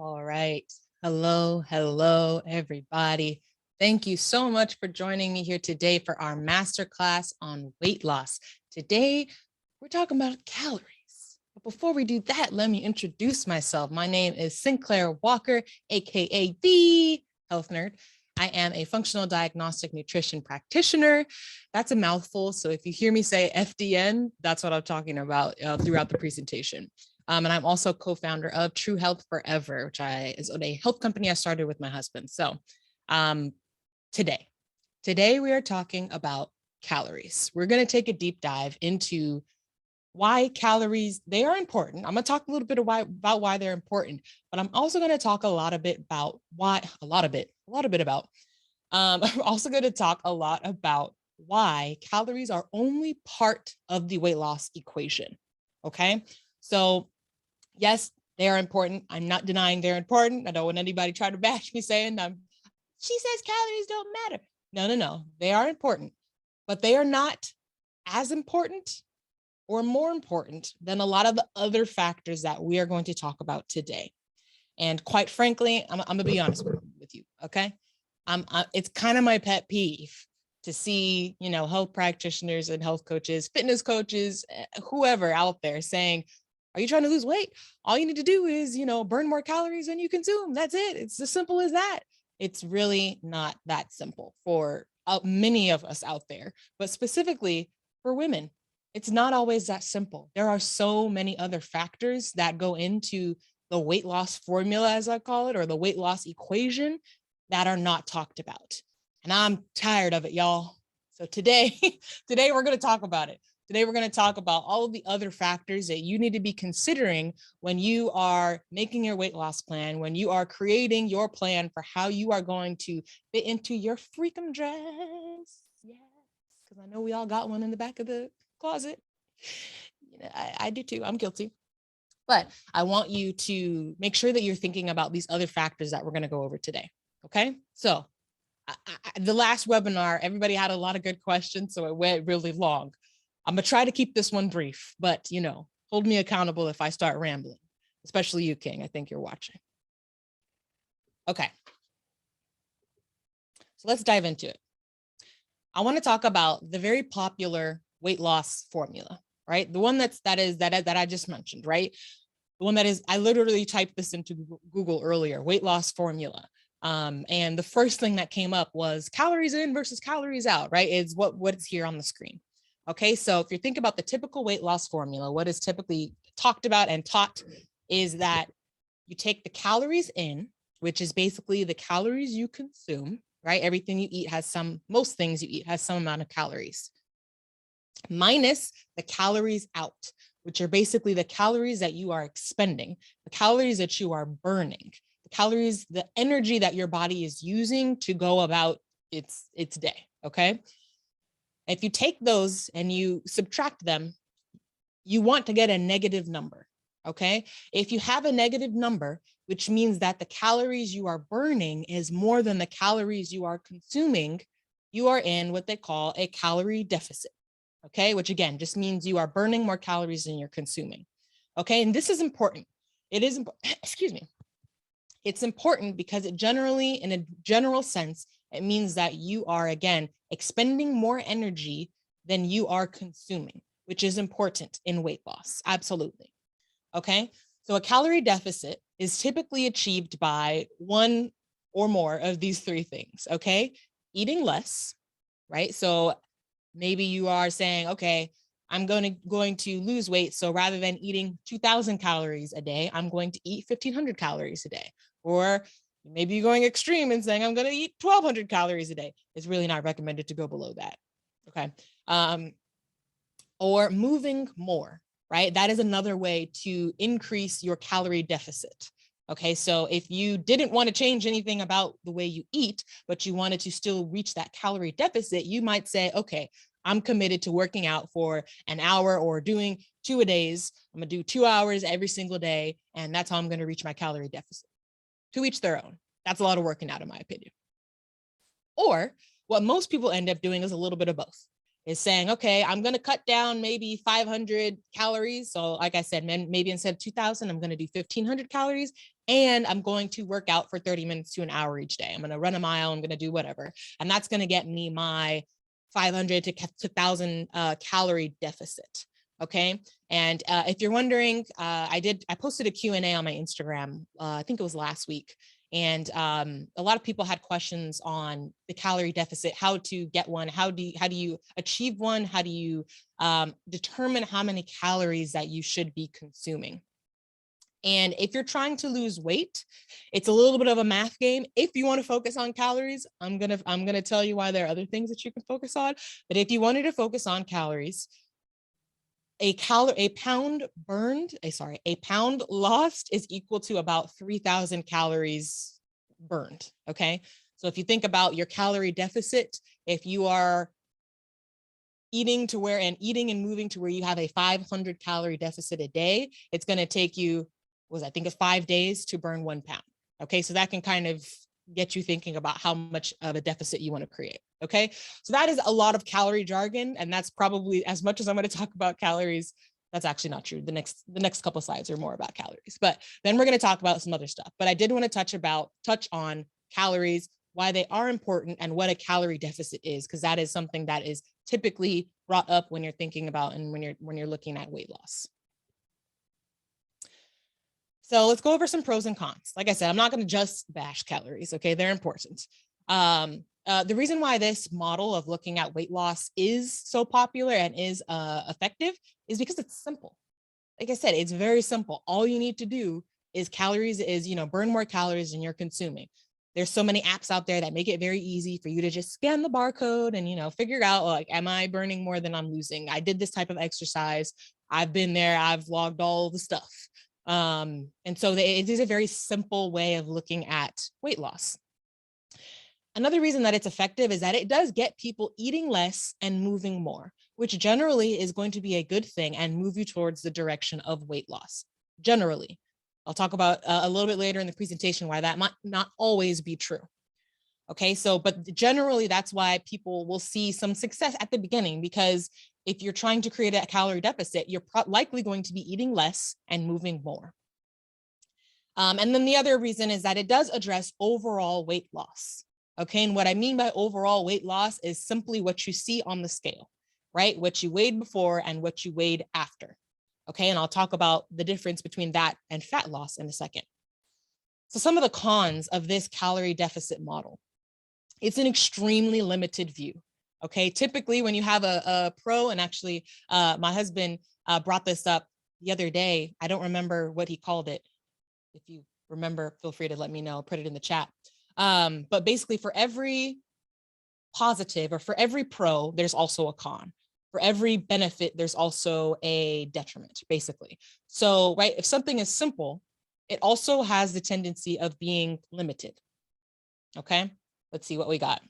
All right. Hello, everybody. Thank you so much for joining me here today for our masterclass on weight loss. Today, we're talking about calories. But before we do that, let me introduce myself. My name is Sinclair Walker, aka the Health Nerd. I am a functional diagnostic nutrition practitioner. That's a mouthful. So if you hear me say FDN, that's what I'm talking about throughout the presentation. And I'm also co-founder of True Health Forever, which is a health company I started with my husband. So today we are talking about calories. We're going to take a deep dive into why calories, they are important. I'm going to talk a little bit about why they're important, but I'm also going to talk I'm also going to talk a lot about why calories are only part of the weight loss equation. Okay. So yes, they are important. I'm not denying they're important. I don't want anybody trying to bash me saying, she says calories don't matter. No. They are important, but they are not as important or more important than a lot of the other factors that we are going to talk about today. And quite frankly, I'm going to be honest with you, okay? It's kind of my pet peeve to see, health practitioners and health coaches, fitness coaches, whoever out there saying, are you trying to lose weight? All you need to do is, burn more calories than you consume. That's it. It's as simple as that. It's really not that simple for many of us out there, but specifically for women. It's not always that simple. There are so many other factors that go into the weight loss formula, as I call it, or the weight loss equation that are not talked about. And I'm tired of it, y'all. So today we're going to talk about it. Today, we're going to talk about all of the other factors that you need to be considering when you are making your weight loss plan, when you are creating your plan for how you are going to fit into your freakum dress. Yes, because I know we all got one in the back of the closet. I do too. I'm guilty. But I want you to make sure that you're thinking about these other factors that we're going to go over today. Okay, so the last webinar, everybody had a lot of good questions, so it went really long. I'm going to try to keep this one brief, but, hold me accountable if I start rambling, especially you, King. I think you're watching. Okay. So let's dive into it. I want to talk about the very popular weight loss formula, right? The one that I just mentioned, right? The one that is, I literally typed this into Google earlier, weight loss formula. And the first thing that came up was calories in versus calories out, right? Is what's here on the screen. Okay, so if you think about the typical weight loss formula, what is typically talked about and taught is that you take the calories in, which is basically the calories you consume, right? Everything you eat most things you eat has some amount of calories, minus the calories out, which are basically the calories that you are expending, the calories that you are burning, the calories, the energy that your body is using to go about its day, okay? If you take those and you subtract them, you want to get a negative number, okay? If you have a negative number, which means that the calories you are burning is more than the calories you are consuming, you are in what they call a calorie deficit, okay? Which again, just means you are burning more calories than you're consuming, okay? And this is important. It is, excuse me. It's important because it generally, in a general sense, it means that you are, again, expending more energy than you are consuming, which is important in weight loss. Absolutely. Okay. So a calorie deficit is typically achieved by one or more of these three things. Okay. Eating less, right? So maybe you are saying, okay, I'm going to lose weight. So rather than eating 2,000 calories a day, I'm going to eat 1,500 calories a day. Or maybe you're going extreme and saying, I'm going to eat 1,200 calories a day. It's really not recommended to go below that. Okay. Or moving more, right? That is another way to increase your calorie deficit. Okay. So if you didn't want to change anything about the way you eat, but you wanted to still reach that calorie deficit, you might say, okay, I'm committed to working out for an hour or doing 2 a days. I'm going to do 2 hours every single day. And that's how I'm going to reach my calorie deficit. To each their own. That's a lot of working out, in my opinion. Or what most people end up doing is a little bit of both. Is saying, okay, I'm going to cut down maybe 500 calories. So like I said, maybe instead of 2,000, I'm going to do 1,500 calories. and I'm going to work out for 30 minutes to an hour each day. I'm going to run a mile. I'm going to do whatever. And that's going to get me my 500 to 1,000 calorie deficit. Okay. And if you're wondering, I posted a Q&A on my Instagram. I think it was last week. And a lot of people had questions on the calorie deficit, how to get one, how do you achieve one, how do you determine how many calories that you should be consuming. And if you're trying to lose weight, it's a little bit of a math game. If you want to focus on calories, I'm gonna tell you why there are other things that you can focus on. But if you wanted to focus on calories, a pound lost is equal to about 3,000 calories burned. Okay, so if you think about your calorie deficit, if you are eating and moving to where you have a 500 calorie deficit a day, it's going to take you, I think it's 5 days to burn 1 pound. Okay, so that can kind of get you thinking about how much of a deficit you want to create. Okay, so that is a lot of calorie jargon, and that's probably as much as I'm going to talk about calories. That's actually not true. The next couple of slides are more about calories, but then we're going to talk about some other stuff. But I did want to touch on calories, why they are important, and what a calorie deficit is, because that is something that is typically brought up when you're thinking about and when you're looking at weight loss. So let's go over some pros and cons. Like I said, I'm not going to just bash calories. Okay, they're important. The reason why this model of looking at weight loss is so popular and is effective is because it's simple. Like I said, it's very simple. All you need to do is burn more calories than you're consuming. There's so many apps out there that make it very easy for you to just scan the barcode and, figure out, like, am I burning more than I'm losing? I did this type of exercise. I've been there. I've logged all the stuff. And so it is a very simple way of looking at weight loss. Another reason that it's effective is that it does get people eating less and moving more, which generally is going to be a good thing and move you towards the direction of weight loss. Generally, I'll talk about a little bit later in the presentation why that might not always be true. Okay, but generally that's why people will see some success at the beginning, because if you're trying to create a calorie deficit, you're likely going to be eating less and moving more. And then the other reason is that it does address overall weight loss. Okay, and what I mean by overall weight loss is simply what you see on the scale, right? What you weighed before and what you weighed after. Okay, and I'll talk about the difference between that and fat loss in a second. So some of the cons of this calorie deficit model. It's an extremely limited view. Okay, typically when you have a pro, and actually my husband brought this up the other day. I don't remember what he called it. If you remember, feel free to let me know, put it in the chat. But basically for every positive or for every pro, there's also a con. For every benefit, there's also a detriment, basically. So, right, if something is simple, it also has the tendency of being limited. Okay, let's see what we got.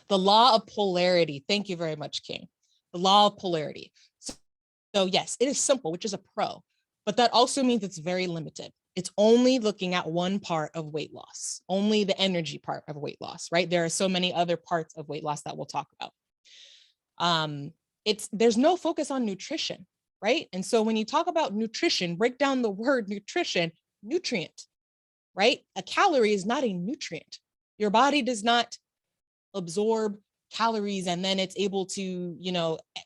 The law of polarity. Thank you very much, King. The law of polarity. So yes, it is simple, which is a pro, but that also means it's very limited. It's only looking at one part of weight loss, only the energy part of weight loss, right? There are so many other parts of weight loss that we'll talk about. There's no focus on nutrition, right? And so when you talk about nutrition, break down the word nutrition, nutrient, right? A calorie is not a nutrient. Your body does not absorb calories and then it's able to,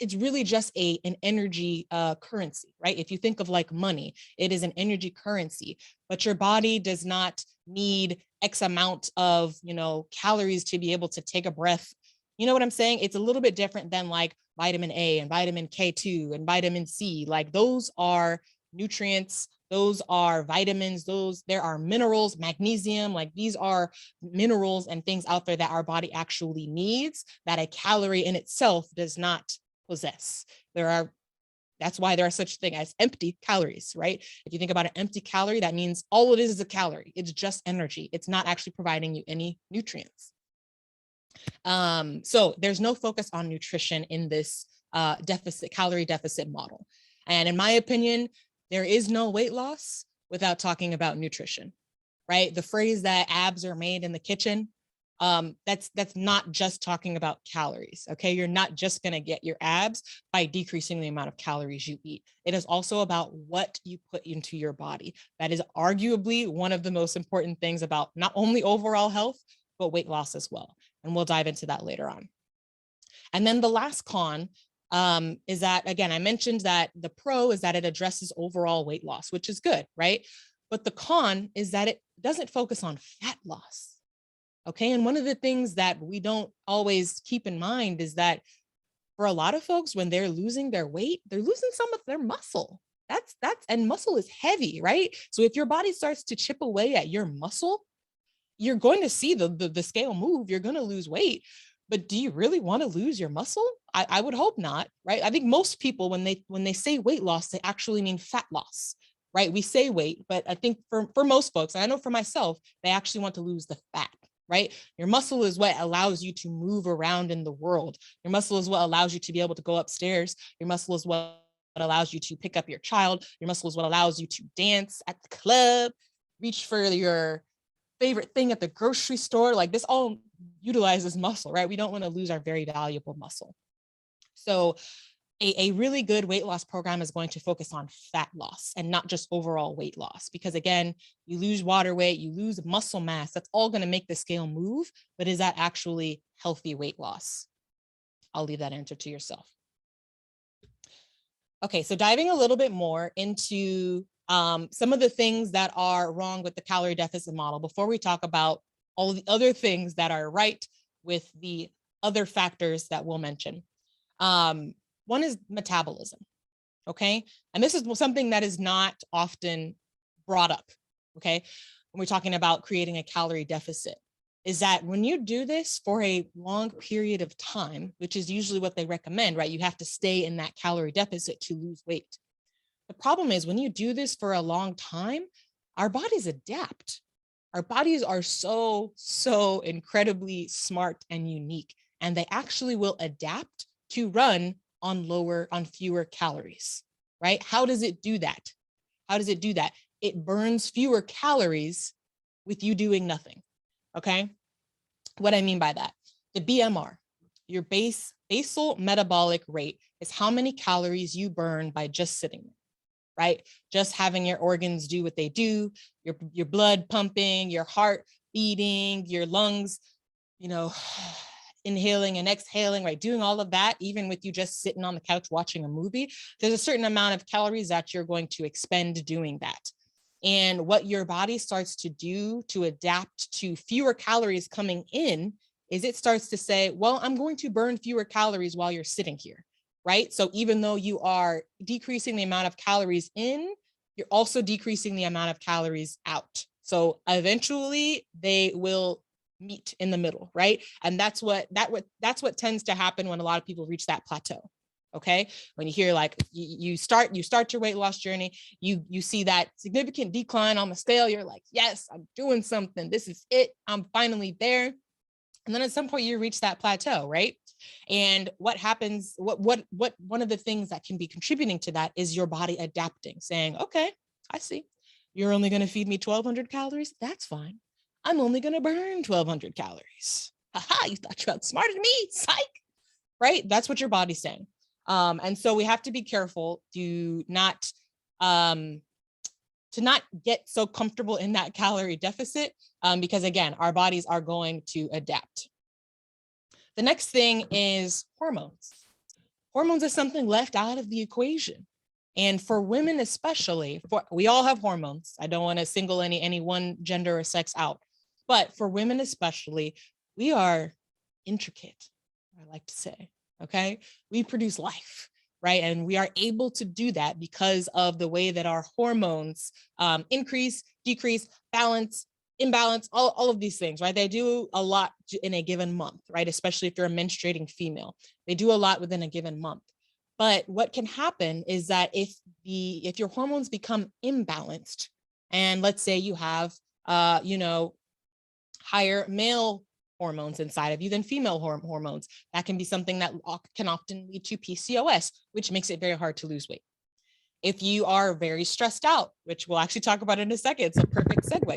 it's really just an energy currency, right? If you think of like money, it is an energy currency, but your body does not need X amount of, calories to be able to take a breath. You know what I'm saying? It's a little bit different than like vitamin A and vitamin K2 and vitamin C. Like those are nutrients. Those are vitamins, there are minerals, magnesium, like these are minerals and things out there that our body actually needs that a calorie in itself does not possess. That's why there are such thing as empty calories, right? If you think about an empty calorie, that means all it is a calorie. It's just energy. It's not actually providing you any nutrients. So there's no focus on nutrition in this calorie deficit model. And in my opinion, there is no weight loss without talking about nutrition, right? The phrase that abs are made in the kitchen, That's not just talking about calories. Okay. You're not just going to get your abs by decreasing the amount of calories you eat. It is also about what you put into your body. That is arguably one of the most important things about not only overall health, but weight loss as well. And we'll dive into that later on. And then the last con is that, again, I mentioned that the pro is that it addresses overall weight loss, which is good, right? But the con is that it doesn't focus on fat loss. Okay. And one of the things that we don't always keep in mind is that for a lot of folks, when they're losing their weight, they're losing some of their muscle. And muscle is heavy, right? So if your body starts to chip away at your muscle, you're going to see the scale move. You're going to lose weight. But do you really want to lose your muscle? I would hope not, right? I think most people, when they say weight loss, they actually mean fat loss, right? We say weight, but I think for most folks, and I know for myself, they actually want to lose the fat, right? Your muscle is what allows you to move around in the world. Your muscle is what allows you to be able to go upstairs. Your muscle is what allows you to pick up your child. Your muscle is what allows you to dance at the club, reach for your favorite thing at the grocery store. Like, this all utilizes muscle, right? We don't want to lose our very valuable muscle. So a really good weight loss program is going to focus on fat loss and not just overall weight loss, because again, you lose water weight, you lose muscle mass. That's all going to make the scale move. But is that actually healthy weight loss? I'll leave that answer to yourself. Okay, so diving a little bit more into some of the things that are wrong with the calorie deficit model before we talk about all of the other things that are right with the other factors that we'll mention. One is metabolism, okay? And this is something that is not often brought up, okay? When we're talking about creating a calorie deficit, is that when you do this for a long period of time, which is usually what they recommend, right? You have to stay in that calorie deficit to lose weight. The problem is when you do this for a long time, our bodies adapt. Our bodies are so incredibly smart and unique, and they actually will adapt to run on fewer calories, right? How does it do that? How does it do that? It burns fewer calories with you doing nothing, okay? What I mean by that, the BMR, your basal metabolic rate, is how many calories you burn by just sitting there, right? Just having your organs do what they do, your blood pumping, your heart beating, your lungs, inhaling and exhaling, right? Doing all of that, even with you just sitting on the couch watching a movie, there's a certain amount of calories that you're going to expend doing that. And what your body starts to do to adapt to fewer calories coming in is it starts to say, well, I'm going to burn fewer calories while you're sitting here, right? So even though you are decreasing the amount of calories in, you're also decreasing the amount of calories out. So eventually they will meet in the middle, right? And that's what tends to happen when a lot of people reach that plateau. Okay, when you hear like you start your weight loss journey, you see that significant decline on the scale, you're like, yes, I'm doing something. This is it. I'm finally there. And then at some point you reach that plateau, right? And what happens? What one of the things that can be contributing to that is your body adapting, saying, okay, I see. You're only going to feed me 1,200 calories. That's fine. I'm only going to burn 1,200 calories. Haha, you thought you outsmarted me, psych, right? That's what your body's saying. And so we have to be careful to not get so comfortable in that calorie deficit, because again, our bodies are going to adapt. The next thing is hormones. Hormones is something left out of the equation. And for women especially, we all have hormones. I don't want to single any one gender or sex out. But for women especially, we are intricate, I like to say, okay? We produce life, right? And we are able to do that because of the way that our hormones increase, decrease, balance, imbalance, all of these things, right? They do a lot in a given month, right? Especially if you're a menstruating female. They do a lot within a given month. But what can happen is that if your hormones become imbalanced, and let's say you have, higher male hormones inside of you than female hormones, that can be something that can often lead to PCOS, which makes it very hard to lose weight. If you are very stressed out, which we'll actually talk about in a second, it's a perfect segue,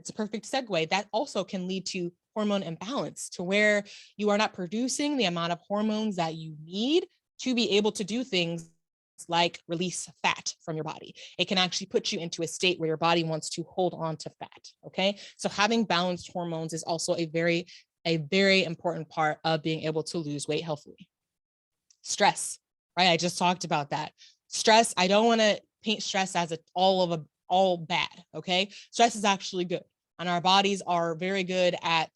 It's a perfect segue. That also can lead to hormone imbalance to where you are not producing the amount of hormones that you need to be able to do things like release fat from your body. It can actually put you into a state where your body wants to hold on to fat. Okay. So having balanced hormones is also a very important part of being able to lose weight healthily. Stress, right? I just talked about that. Stress, I don't want to paint stress as all bad. Okay. Stress is actually good. And our bodies are very good at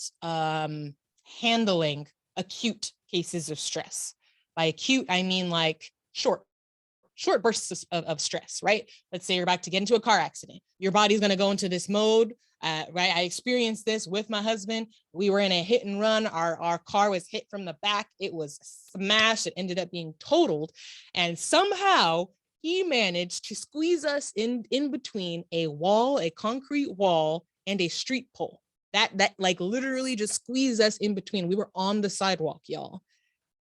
handling acute cases of stress. By acute, I mean like short bursts of stress, right? Let's say you're about to get into a car accident. Your body's going to go into this mode, right? I experienced this with my husband. We were in a hit and run. Our car was hit from the back. It was smashed. It ended up being totaled. And somehow he managed to squeeze us in between a wall, a concrete wall, and a street pole. That like literally just squeezed us in between. We were on the sidewalk, y'all.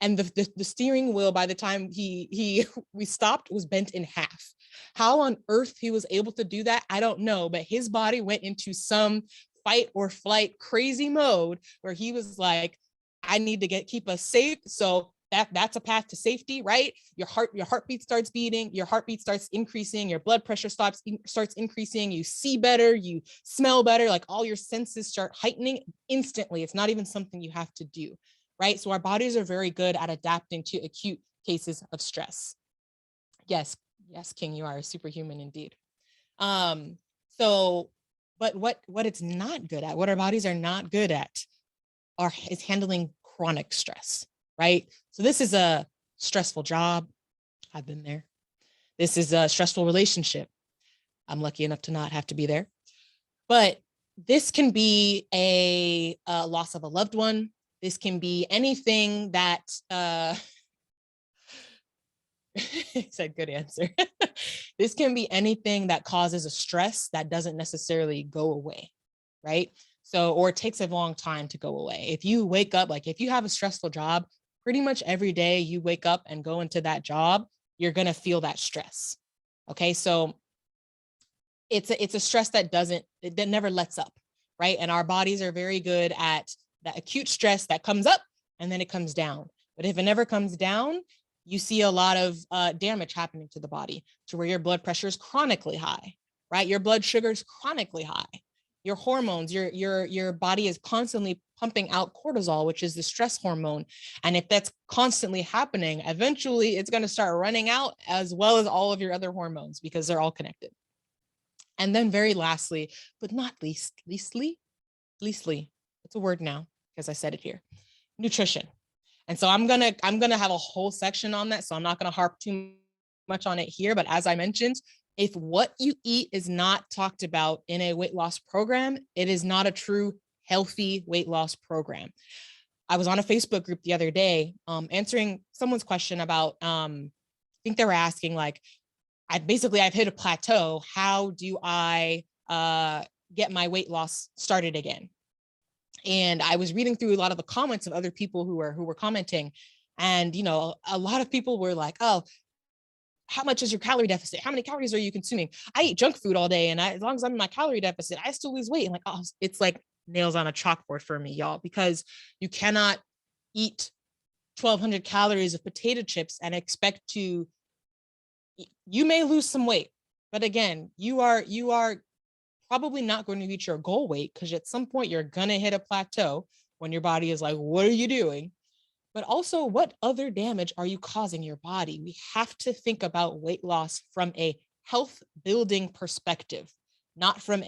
And the steering wheel, by the time we stopped, was bent in half. How on earth he was able to do that, I don't know. But his body went into some fight or flight crazy mode where he was like, I need to keep us safe. So that's a path to safety, right? Your heartbeat starts beating, your heartbeat starts increasing, your blood pressure starts increasing, you see better, you smell better, like all your senses start heightening instantly. It's not even something you have to do. Right? So our bodies are very good at adapting to acute cases of stress. Yes, King, you are a superhuman indeed. So, but what it's not good at, what our bodies are not good at, is handling chronic stress, right? So this is a stressful job. I've been there. This is a stressful relationship. I'm lucky enough to not have to be there. But this can be a loss of a loved one. This can be anything that, said good answer. This can be anything that causes a stress that doesn't necessarily go away, right? So, or it takes a long time to go away. If you wake up, like if you have a stressful job, pretty much every day you wake up and go into that job, you're going to feel that stress. Okay. So it's a stress that never lets up, right? And our bodies are very good at that acute stress that comes up and then it comes down. But if it never comes down, you see a lot of damage happening to the body to where your blood pressure is chronically high, right? Your blood sugar is chronically high. Your hormones, your body is constantly pumping out cortisol, which is the stress hormone. And if that's constantly happening, eventually it's going to start running out, as well as all of your other hormones, because they're all connected. And then very lastly, but not leastly, it's a word now because I said it here, nutrition. And so I'm gonna have a whole section on that. So I'm not gonna harp too much on it here. But as I mentioned, if what you eat is not talked about in a weight loss program, it is not a true healthy weight loss program. I was on a Facebook group the other day answering someone's question about, I think they were asking like, I've hit a plateau. How do I get my weight loss started again? And I was reading through a lot of the comments of other people who were commenting. And, you know, a lot of people were like, oh, how much is your calorie deficit? How many calories are you consuming? I eat junk food all day. And as long as I'm in my calorie deficit, I still lose weight. And like, oh, it's like nails on a chalkboard for me, y'all, because you cannot eat 1,200 calories of potato chips and expect to, you may lose some weight, but again, you are probably not going to reach your goal weight, because at some point you're going to hit a plateau when your body is like, what are you doing? But also, what other damage are you causing your body? We have to think about weight loss from a health building perspective, not from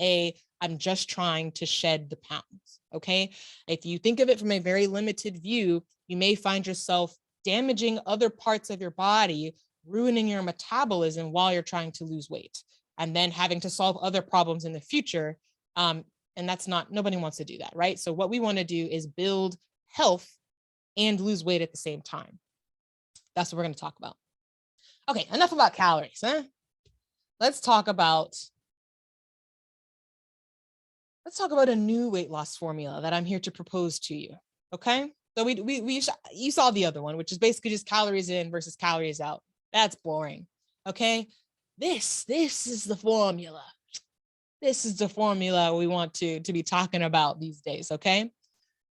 I'm just trying to shed the pounds. Okay. If you think of it from a very limited view, you may find yourself damaging other parts of your body, ruining your metabolism while you're trying to lose weight, and then having to solve other problems in the future. And that's nobody wants to do that, right? So what we want to do is build health and lose weight at the same time. That's what we're going to talk about. Okay, enough about calories, huh? Let's talk about a new weight loss formula that I'm here to propose to you. Okay, so you saw the other one, which is basically just calories in versus calories out. That's boring. Okay, this is the formula. This is the formula we want to be talking about these days. Okay,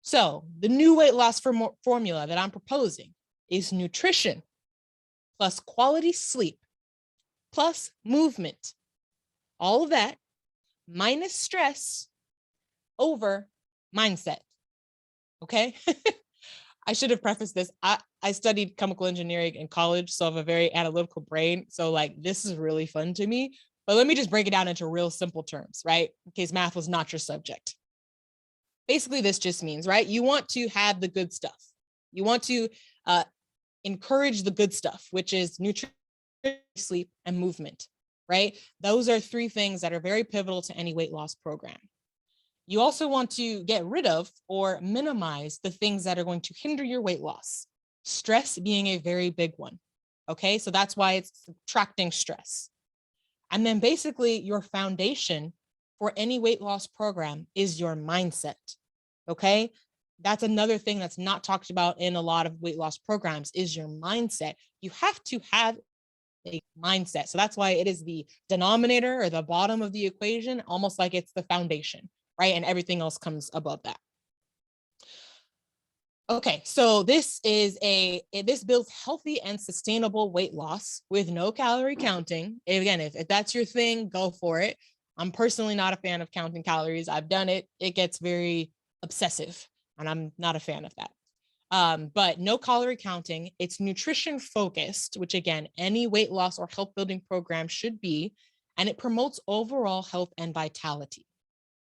So the new weight loss formula that I'm proposing is nutrition plus quality sleep plus movement, all of that minus stress over mindset. Okay. I should have prefaced this. I studied chemical engineering in college, so I have a very analytical brain. So like, this is really fun to me, but let me just break it down into real simple terms, right? In case math was not your subject. Basically, this just means, right? You want to have the good stuff. You want to encourage the good stuff, which is nutrition, sleep, and movement, right? Those are three things that are very pivotal to any weight loss program. You also want to get rid of or minimize the things that are going to hinder your weight loss, stress being a very big one. Okay, so that's why it's subtracting stress. And then basically your foundation for any weight loss program is your mindset. Okay, that's another thing that's not talked about in a lot of weight loss programs is your mindset. You have to have a mindset. So that's why it is the denominator or the bottom of the equation, almost like it's the foundation, right? And everything else comes above that. Okay, so this builds healthy and sustainable weight loss with no calorie counting. Again, if that's your thing, go for it. I'm personally not a fan of counting calories. I've done it. It gets very obsessive, and I'm not a fan of that. But no calorie counting. It's nutrition focused, which again, any weight loss or health building program should be, and it promotes overall health and vitality.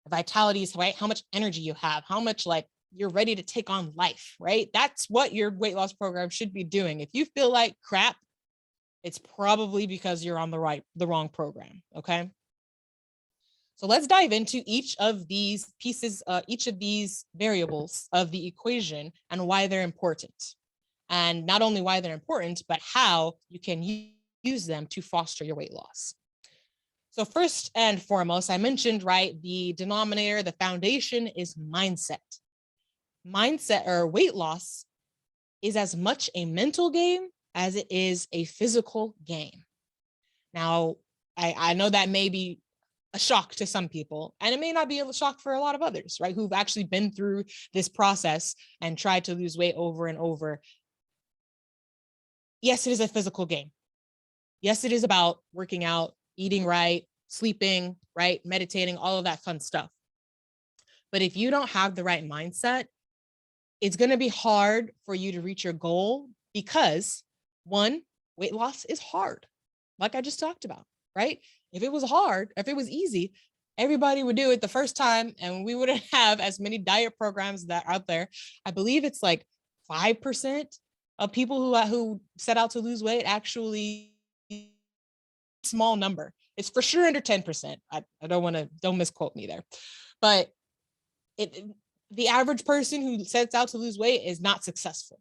Vitality is, right, how much energy you have, how much like you're ready to take on life, right? That's what your weight loss program should be doing. If you feel like crap, it's probably because you're on the wrong program, okay? So let's dive into each of these pieces, each of these variables of the equation and why they're important. And not only why they're important, but how you can use them to foster your weight loss. So first and foremost, I mentioned, right, the denominator, the foundation is mindset. Mindset or weight loss is as much a mental game as it is a physical game. Now, I know that may be a shock to some people, and it may not be a shock for a lot of others, right, who've actually been through this process and tried to lose weight over and over. Yes, it is a physical game. Yes, it is about working out, eating right, sleeping, right, meditating, all of that fun stuff. But if you don't have the right mindset, it's going to be hard for you to reach your goal because, one, weight loss is hard, like I just talked about, right? If it was hard, if it was easy, everybody would do it the first time and we wouldn't have as many diet programs that are out there. I believe it's like 5% of people who set out to lose weight actually, small number. It's for sure under 10%. I don't misquote me there, but the average person who sets out to lose weight is not successful,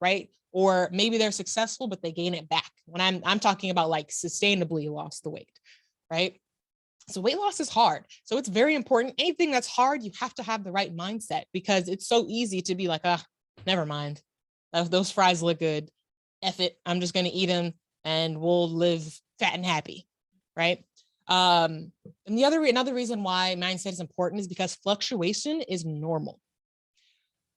right? Or maybe they're successful, but they gain it back. When I'm talking about like sustainably lost the weight, right? So weight loss is hard. So it's very important. Anything that's hard, you have to have the right mindset because it's so easy to be like, never mind. Those fries look good. F it. I'm just going to eat them and we'll live fat and happy, right? And another reason why mindset is important is because fluctuation is normal.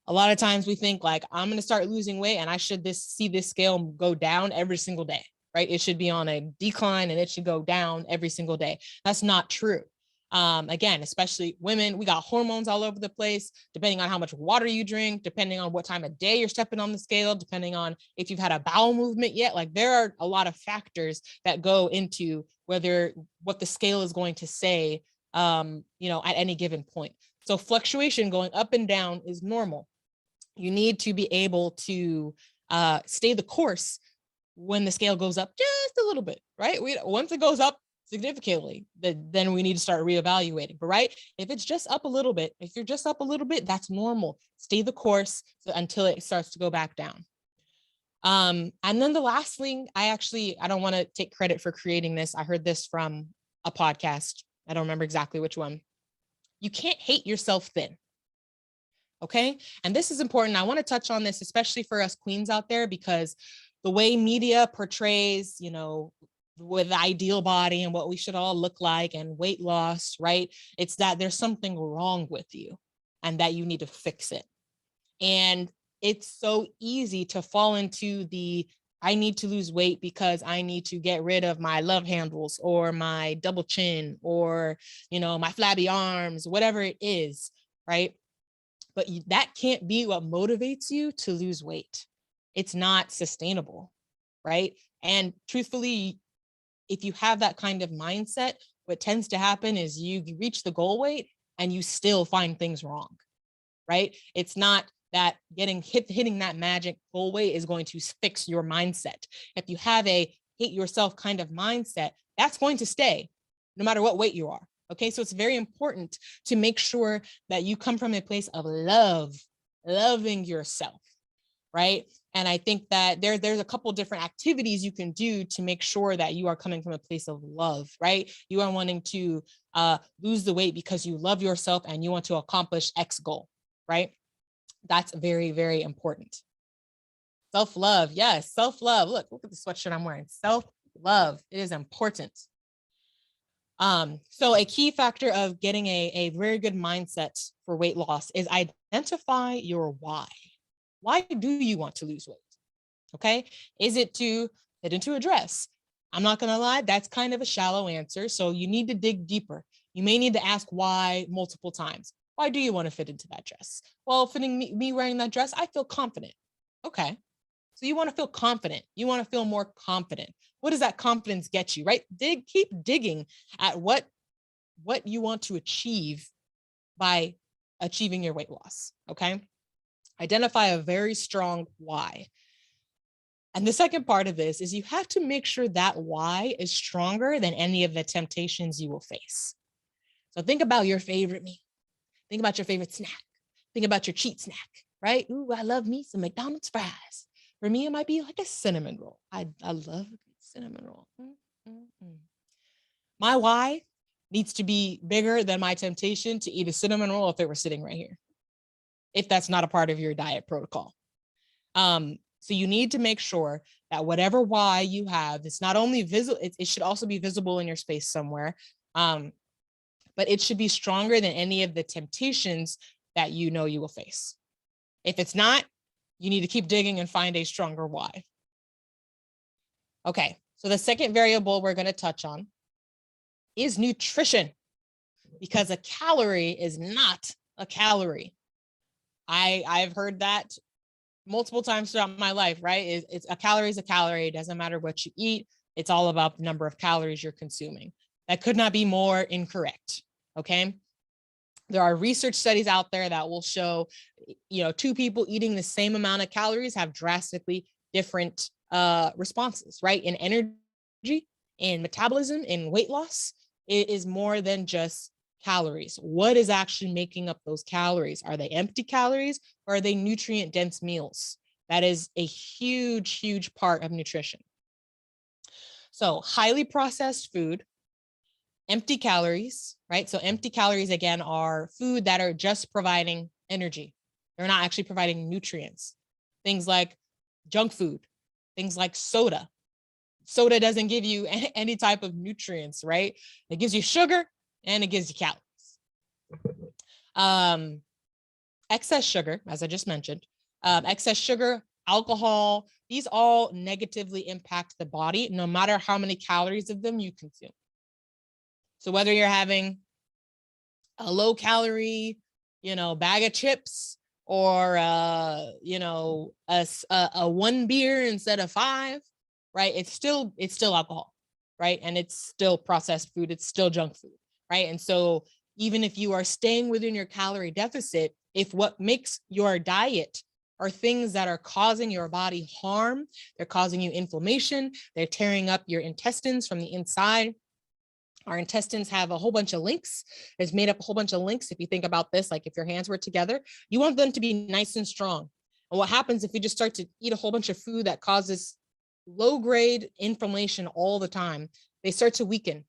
A lot of times we think like, I'm going to start losing weight and I should see this scale go down every single day, right? It should be on a decline and it should go down every single day. That's not true. Again, especially women, we got hormones all over the place, depending on how much water you drink, depending on what time of day you're stepping on the scale, depending on if you've had a bowel movement yet. Like there are a lot of factors that go into what the scale is going to say, at any given point. So fluctuation going up and down is normal. You need to be able to stay the course when the scale goes up just a little bit, right? Once it goes up significantly, then we need to start reevaluating. But right, if it's just up a little bit, if you're just up a little bit, that's normal. Stay the course until it starts to go back down. And then the last thing, I don't want to take credit for creating this. I heard this from a podcast. I don't remember exactly which one. You can't hate yourself thin. Okay. And this is important. I want to touch on this, especially for us queens out there, because the way media portrays, with the ideal body and what we should all look like and weight loss, right? It's that there's something wrong with you and that you need to fix it. And it's so easy to fall into the, I need to lose weight because I need to get rid of my love handles or my double chin or, my flabby arms, whatever it is, right? But that can't be what motivates you to lose weight. It's not sustainable, right? And truthfully, if you have that kind of mindset, what tends to happen is you reach the goal weight and you still find things wrong, right? It's not that hitting that magic goal weight is going to fix your mindset. If you have a hate yourself kind of mindset, that's going to stay no matter what weight you are. Okay, so it's very important to make sure that you come from a place of loving yourself, right? And I think that there's a couple different activities you can do to make sure that you are coming from a place of love, right? You are wanting to lose the weight because you love yourself and you want to accomplish X goal, right? That's very, very important. Self-love, yes, self-love. Look at the sweatshirt I'm wearing. Self-love, it is important. So a key factor of getting a very good mindset for weight loss is identify your why. Why do you want to lose weight? Okay. Is it to fit into a dress? I'm not going to lie, that's kind of a shallow answer. So you need to dig deeper. You may need to ask why multiple times. Why do you want to fit into that dress? Well, fitting me wearing that dress, I feel confident. Okay. So you want to feel confident. You want to feel more confident. What does that confidence get you, right? Keep digging at what you want to achieve by achieving your weight loss. Okay. Identify a very strong why. And the second part of this is you have to make sure that why is stronger than any of the temptations you will face. So think about your favorite meal. Think about your favorite snack. Think about your cheat snack, right? Ooh, I love me some McDonald's fries. For me, it might be like a cinnamon roll. I love a cinnamon roll. My why needs to be bigger than my temptation to eat a cinnamon roll if it were sitting right here, if that's not a part of your diet protocol. So you need to make sure that whatever why you have, it's not only visible, it should also be visible in your space somewhere. But it should be stronger than any of the temptations that you know you will face. If it's not, you need to keep digging and find a stronger why. Okay, so the second variable we're going to touch on is nutrition, because a calorie is not a calorie. I've heard that multiple times throughout my life, right? It's a calorie is a calorie. It doesn't matter what you eat. It's all about the number of calories you're consuming. That could not be more incorrect. Okay. There are research studies out there that will show, two people eating the same amount of calories have drastically different responses, right? In energy, in metabolism, in weight loss, it is more than just calories. What is actually making up those calories? Are they empty calories or are they nutrient dense meals? That is a huge, huge part of nutrition. So highly processed food, empty calories, right? So empty calories, again, are food that are just providing energy. They're not actually providing nutrients. Things like junk food, things like soda. Soda doesn't give you any type of nutrients, right? It gives you sugar and it gives you calories. Excess sugar, as I just mentioned, excess sugar, alcohol, these all negatively impact the body, no matter how many calories of them you consume. So whether you're having a low calorie, bag of chips, or a one beer instead of 5, right? It's still alcohol, right? And it's still processed food. It's still junk food, right? And so even if you are staying within your calorie deficit, if what makes your diet are things that are causing your body harm, they're causing you inflammation, they're tearing up your intestines from the inside. Our intestines have a whole bunch of links. It's made up a whole bunch of links. If you think about this, like if your hands were together, you want them to be nice and strong. And what happens if you just start to eat a whole bunch of food that causes low grade inflammation all the time? They start to weaken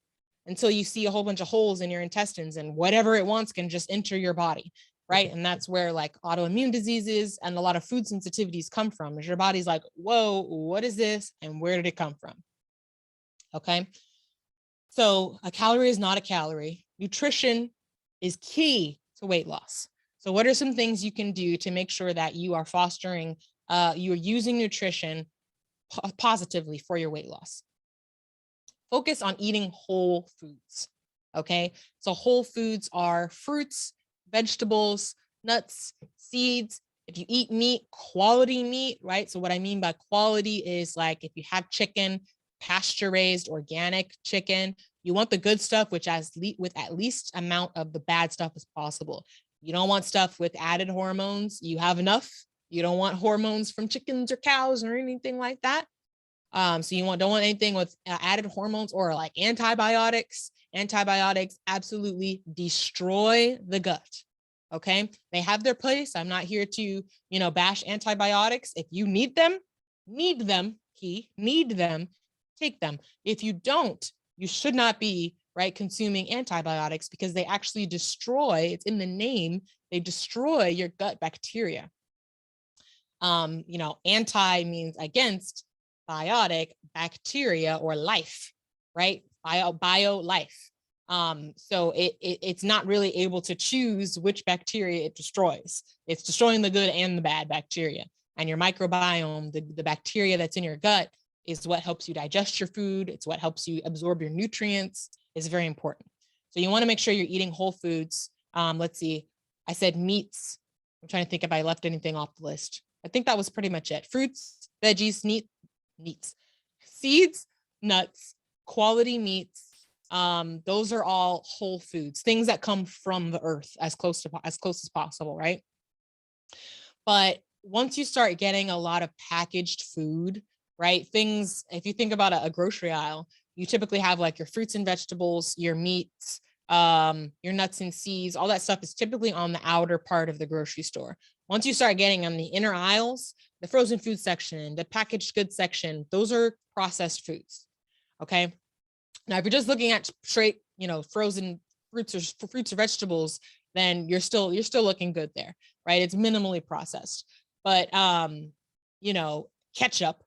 until you see a whole bunch of holes in your intestines, and whatever it wants can just enter your body, right? And that's where like autoimmune diseases and a lot of food sensitivities come from, is your body's like, whoa, what is this? And where did it come from? Okay. So a calorie is not a calorie. Nutrition is key to weight loss. So what are some things you can do to make sure that you are fostering, you're using nutrition positively for your weight loss? Focus on eating whole foods. Okay. So whole foods are fruits, vegetables, nuts, seeds. If you eat meat, quality meat, right? So what I mean by quality is like if you have chicken, pasture raised, organic chicken, you want the good stuff, which has with at least amount of the bad stuff as possible. You don't want stuff with added hormones. You have enough. You don't want hormones from chickens or cows or anything like that. So you don't want anything with added hormones or like antibiotics. Antibiotics absolutely destroy the gut. Okay. They have their place. I'm not here to, bash antibiotics. If you need them, need them, take them. If you don't, you should not be consuming antibiotics because they actually destroy, it's in the name, they destroy your gut bacteria. Anti means against, biotic, bacteria or life, right? Bio life. So it's not really able to choose which bacteria it destroys. It's destroying the good and the bad bacteria. And your microbiome, the bacteria that's in your gut, is what helps you digest your food. It's what helps you absorb your nutrients. It's very important. So you want to make sure you're eating whole foods. Let's see. I said meats. I'm trying to think if I left anything off the list. I think that was pretty much it. Fruits, veggies, meats, seeds, nuts, quality meats. Those are all whole foods, things that come from the earth as close as possible, right? But once you start getting a lot of packaged food, right? Things, if you think about a grocery aisle, you typically have like your fruits and vegetables, your meats, your nuts and seeds, all that stuff is typically on the outer part of the grocery store. Once you start getting on the inner aisles, the frozen food section, the packaged goods section, those are processed foods. Okay. Now, if you're just looking at straight, frozen fruits or vegetables, then you're still looking good there, right? It's minimally processed. But ketchup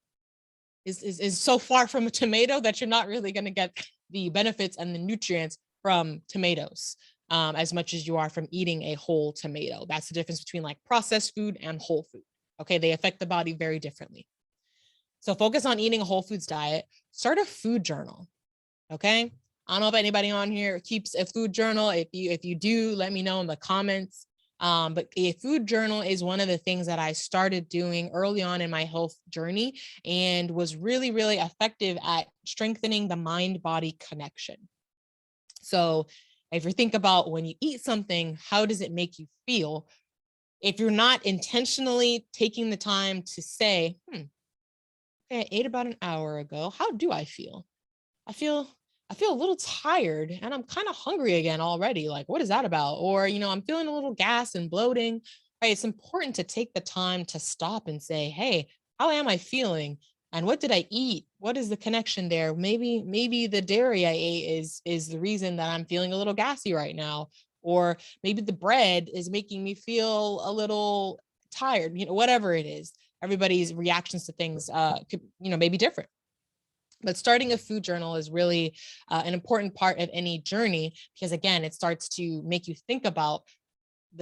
is so far from a tomato that you're not really going to get the benefits and the nutrients from tomatoes as much as you are from eating a whole tomato. That's the difference between like processed food and whole food. Okay, they affect the body very differently. So focus on eating a whole foods diet. Start a food journal. Okay, I don't know if anybody on here keeps a food journal. If you do, let me know in the comments. But a food journal is one of the things that I started doing early on in my health journey and was really, really effective at strengthening the mind-body connection. So if you think about when you eat something, how does it make you feel? If you're not intentionally taking the time to say, okay, I ate about an hour ago. How do I feel? I feel a little tired and I'm kind of hungry again already. Like, what is that about? Or, I'm feeling a little gas and bloating. Right? It's important to take the time to stop and say, hey, how am I feeling? And what did I eat? What is the connection there? Maybe the dairy I ate is the reason that I'm feeling a little gassy right now. Or maybe the bread is making me feel a little tired, whatever it is. Everybody's reactions to things could, may be different. But starting a food journal is really an important part of any journey because, again, it starts to make you think about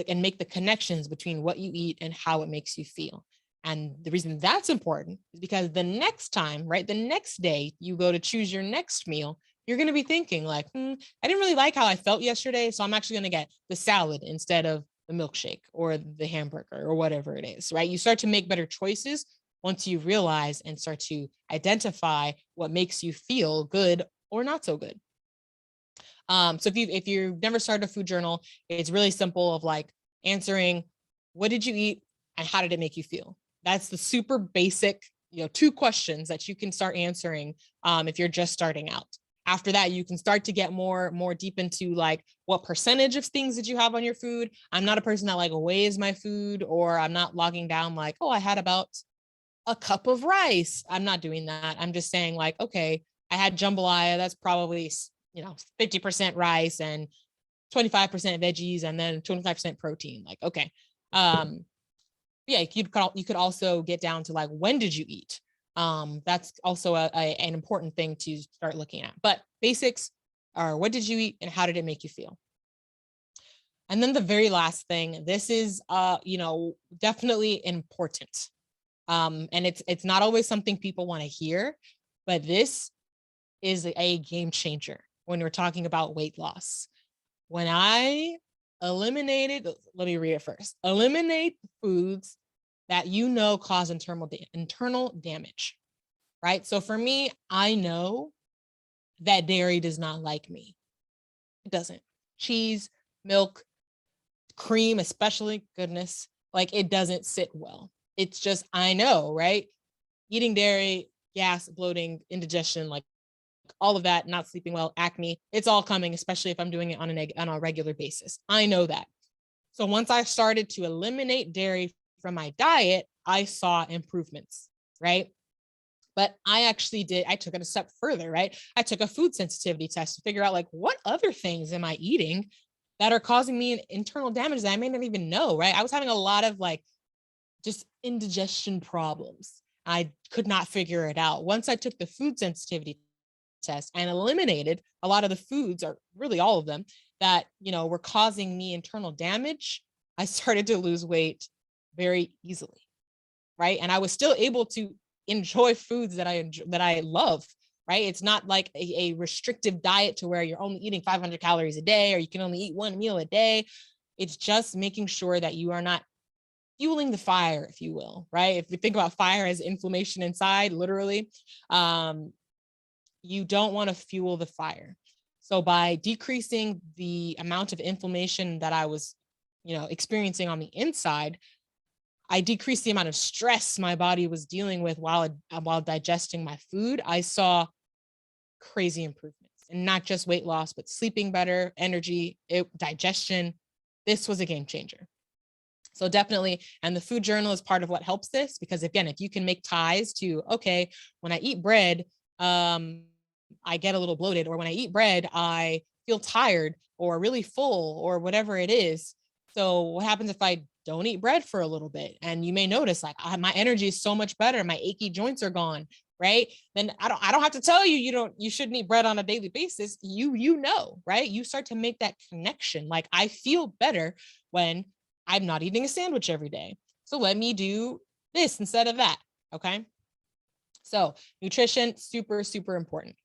and make the connections between what you eat and how it makes you feel. And the reason that's important is because the next time, right, the next day you go to choose your next meal, you're going to be thinking like, I didn't really like how I felt yesterday, so I'm actually going to get the salad instead of the milkshake or the hamburger or whatever it is, right? You start to make better choices once you realize and start to identify what makes you feel good or not so good. So if you've never started a food journal, it's really simple of like answering, what did you eat and how did it make you feel? That's the super basic, 2 questions that you can start answering if you're just starting out. After that, you can start to get more deep into like what percentage of things did you have on your food. I'm not a person that like weighs my food, or I'm not logging down like, oh, I had about a cup of rice. I'm not doing that. I'm just saying like, okay, I had jambalaya. That's probably, 50% rice and 25% veggies and then 25% protein. Like, okay. Yeah, you could also get down to like, when did you eat? That's also an important thing to start looking at. But basics are, what did you eat and how did it make you feel? And then the very last thing, this is, definitely important. And it's not always something people want to hear, but this is a game changer when we're talking about weight loss. When I eliminated, let me read it first, eliminate foods that cause internal damage, right? So for me, I know that dairy does not like me. It doesn't. Cheese, milk, cream, especially, goodness, like it doesn't sit well. It's just, I know, right? Eating dairy, gas, bloating, indigestion, like all of that, not sleeping well, acne, it's all coming, especially if I'm doing it on a regular basis. I know that. So once I started to eliminate dairy from my diet, I saw improvements, right? But I took it a step further, right? I took a food sensitivity test to figure out like what other things am I eating that are causing me an internal damage that I may not even know, right? I was having a lot of like just indigestion problems. I could not figure it out. Once I took the food sensitivity test and eliminated a lot of the foods, or really all of them, that were causing me internal damage, I started to lose weight very easily, right? And I was still able to enjoy foods that I love, right? It's not like a restrictive diet to where you're only eating 500 calories a day or you can only eat one meal a day. It's just making sure that you are not fueling the fire, if you will, right? If we think about fire as inflammation inside, literally, you don't want to fuel the fire. So by decreasing the amount of inflammation that I was, experiencing on the inside, I decreased the amount of stress my body was dealing with while digesting my food. I saw crazy improvements, and not just weight loss, but sleeping better, energy, digestion. This was a game changer. So definitely, and the food journal is part of what helps this, because again, if you can make ties to, okay, when I eat bread, I get a little bloated, or when I eat bread, I feel tired or really full or whatever it is. So what happens if I don't eat bread for a little bit? And you may notice like my energy is so much better. My achy joints are gone, right? Then I don't have to tell you, you shouldn't eat bread on a daily basis. Right? You start to make that connection. Like I feel better when I'm not eating a sandwich every day. So let me do this instead of that. Okay. So nutrition, super, super important.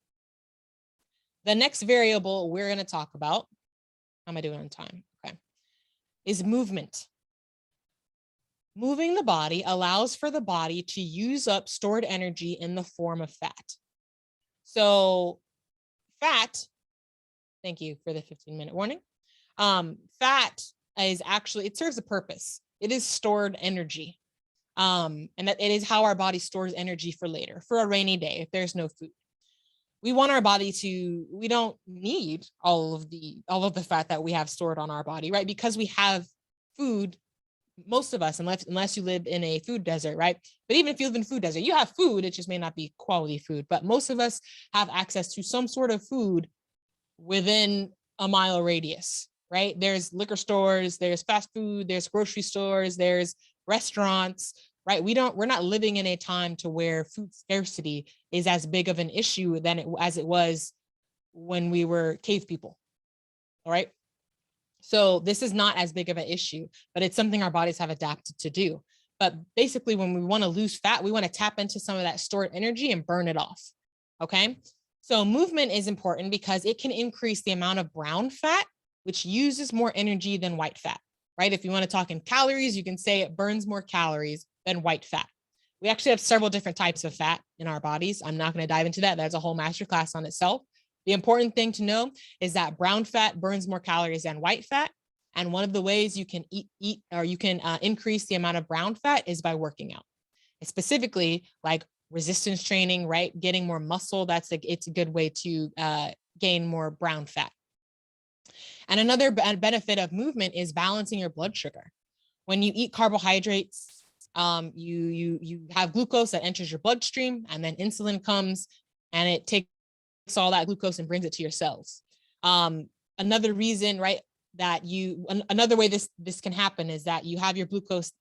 The next variable we're going to talk about, how am I doing on time? Okay, is movement. Moving the body allows for the body to use up stored energy in the form of fat. So fat, thank you for the 15-minute warning. Fat is actually, it serves a purpose. It is stored energy. And that it is how our body stores energy for later, for a rainy day, if there's no food. We want our body we don't need all of the fat that we have stored on our body, right? Because we have food, most of us, unless you live in a food desert, right? But even if you live in a food desert, you have food, it just may not be quality food, but most of us have access to some sort of food within a mile radius, right? There's liquor stores, there's fast food, there's grocery stores, there's restaurants, right? We're not living in a time to where food scarcity is as big of an issue as it was when we were cave people. All right. So this is not as big of an issue, but it's something our bodies have adapted to do. But basically, when we want to lose fat, we want to tap into some of that stored energy and burn it off. Okay. So movement is important because it can increase the amount of brown fat, which uses more energy than white fat, right? If you want to talk in calories, you can say it burns more calories than white fat. We actually have several different types of fat in our bodies. I'm not going to dive into that. That's a whole masterclass on itself. The important thing to know is that brown fat burns more calories than white fat. And one of the ways you can eat or you can increase the amount of brown fat is by working out. Specifically, like resistance training, right? Getting more muscle. It's a good way to gain more brown fat. And another benefit of movement is balancing your blood sugar. When you eat carbohydrates, you have glucose that enters your bloodstream, and then insulin comes and it takes all that glucose and brings it to your cells. Another reason, right, another way this can happen is that you have your glucose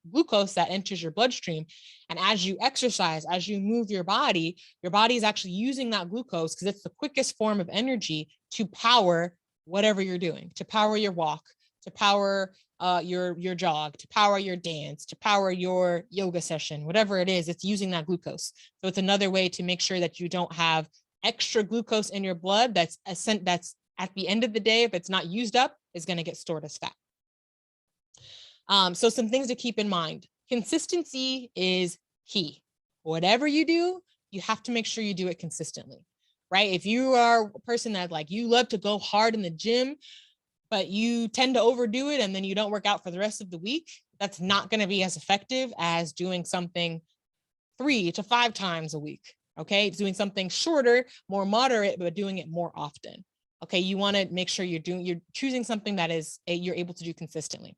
that enters your bloodstream, and as you exercise, as you move your body is actually using that glucose because it's the quickest form of energy to power whatever you're doing, to power your walk, to power your jog, to power your dance, to power your yoga session, whatever it is, it's using that glucose. So it's another way to make sure that you don't have extra glucose in your blood that's at the end of the day, if it's not used up, is going to get stored as fat. So some things to keep in mind. Consistency is key. Whatever you do, you have to make sure you do it consistently, right? If you are a person that like, you love to go hard in the gym, but you tend to overdo it and then you don't work out for the rest of the week, that's not going to be as effective as doing something 3 to 5 times a week. Okay. It's doing something shorter, more moderate, but doing it more often. Okay. You want to make sure you're choosing something that you're able to do consistently.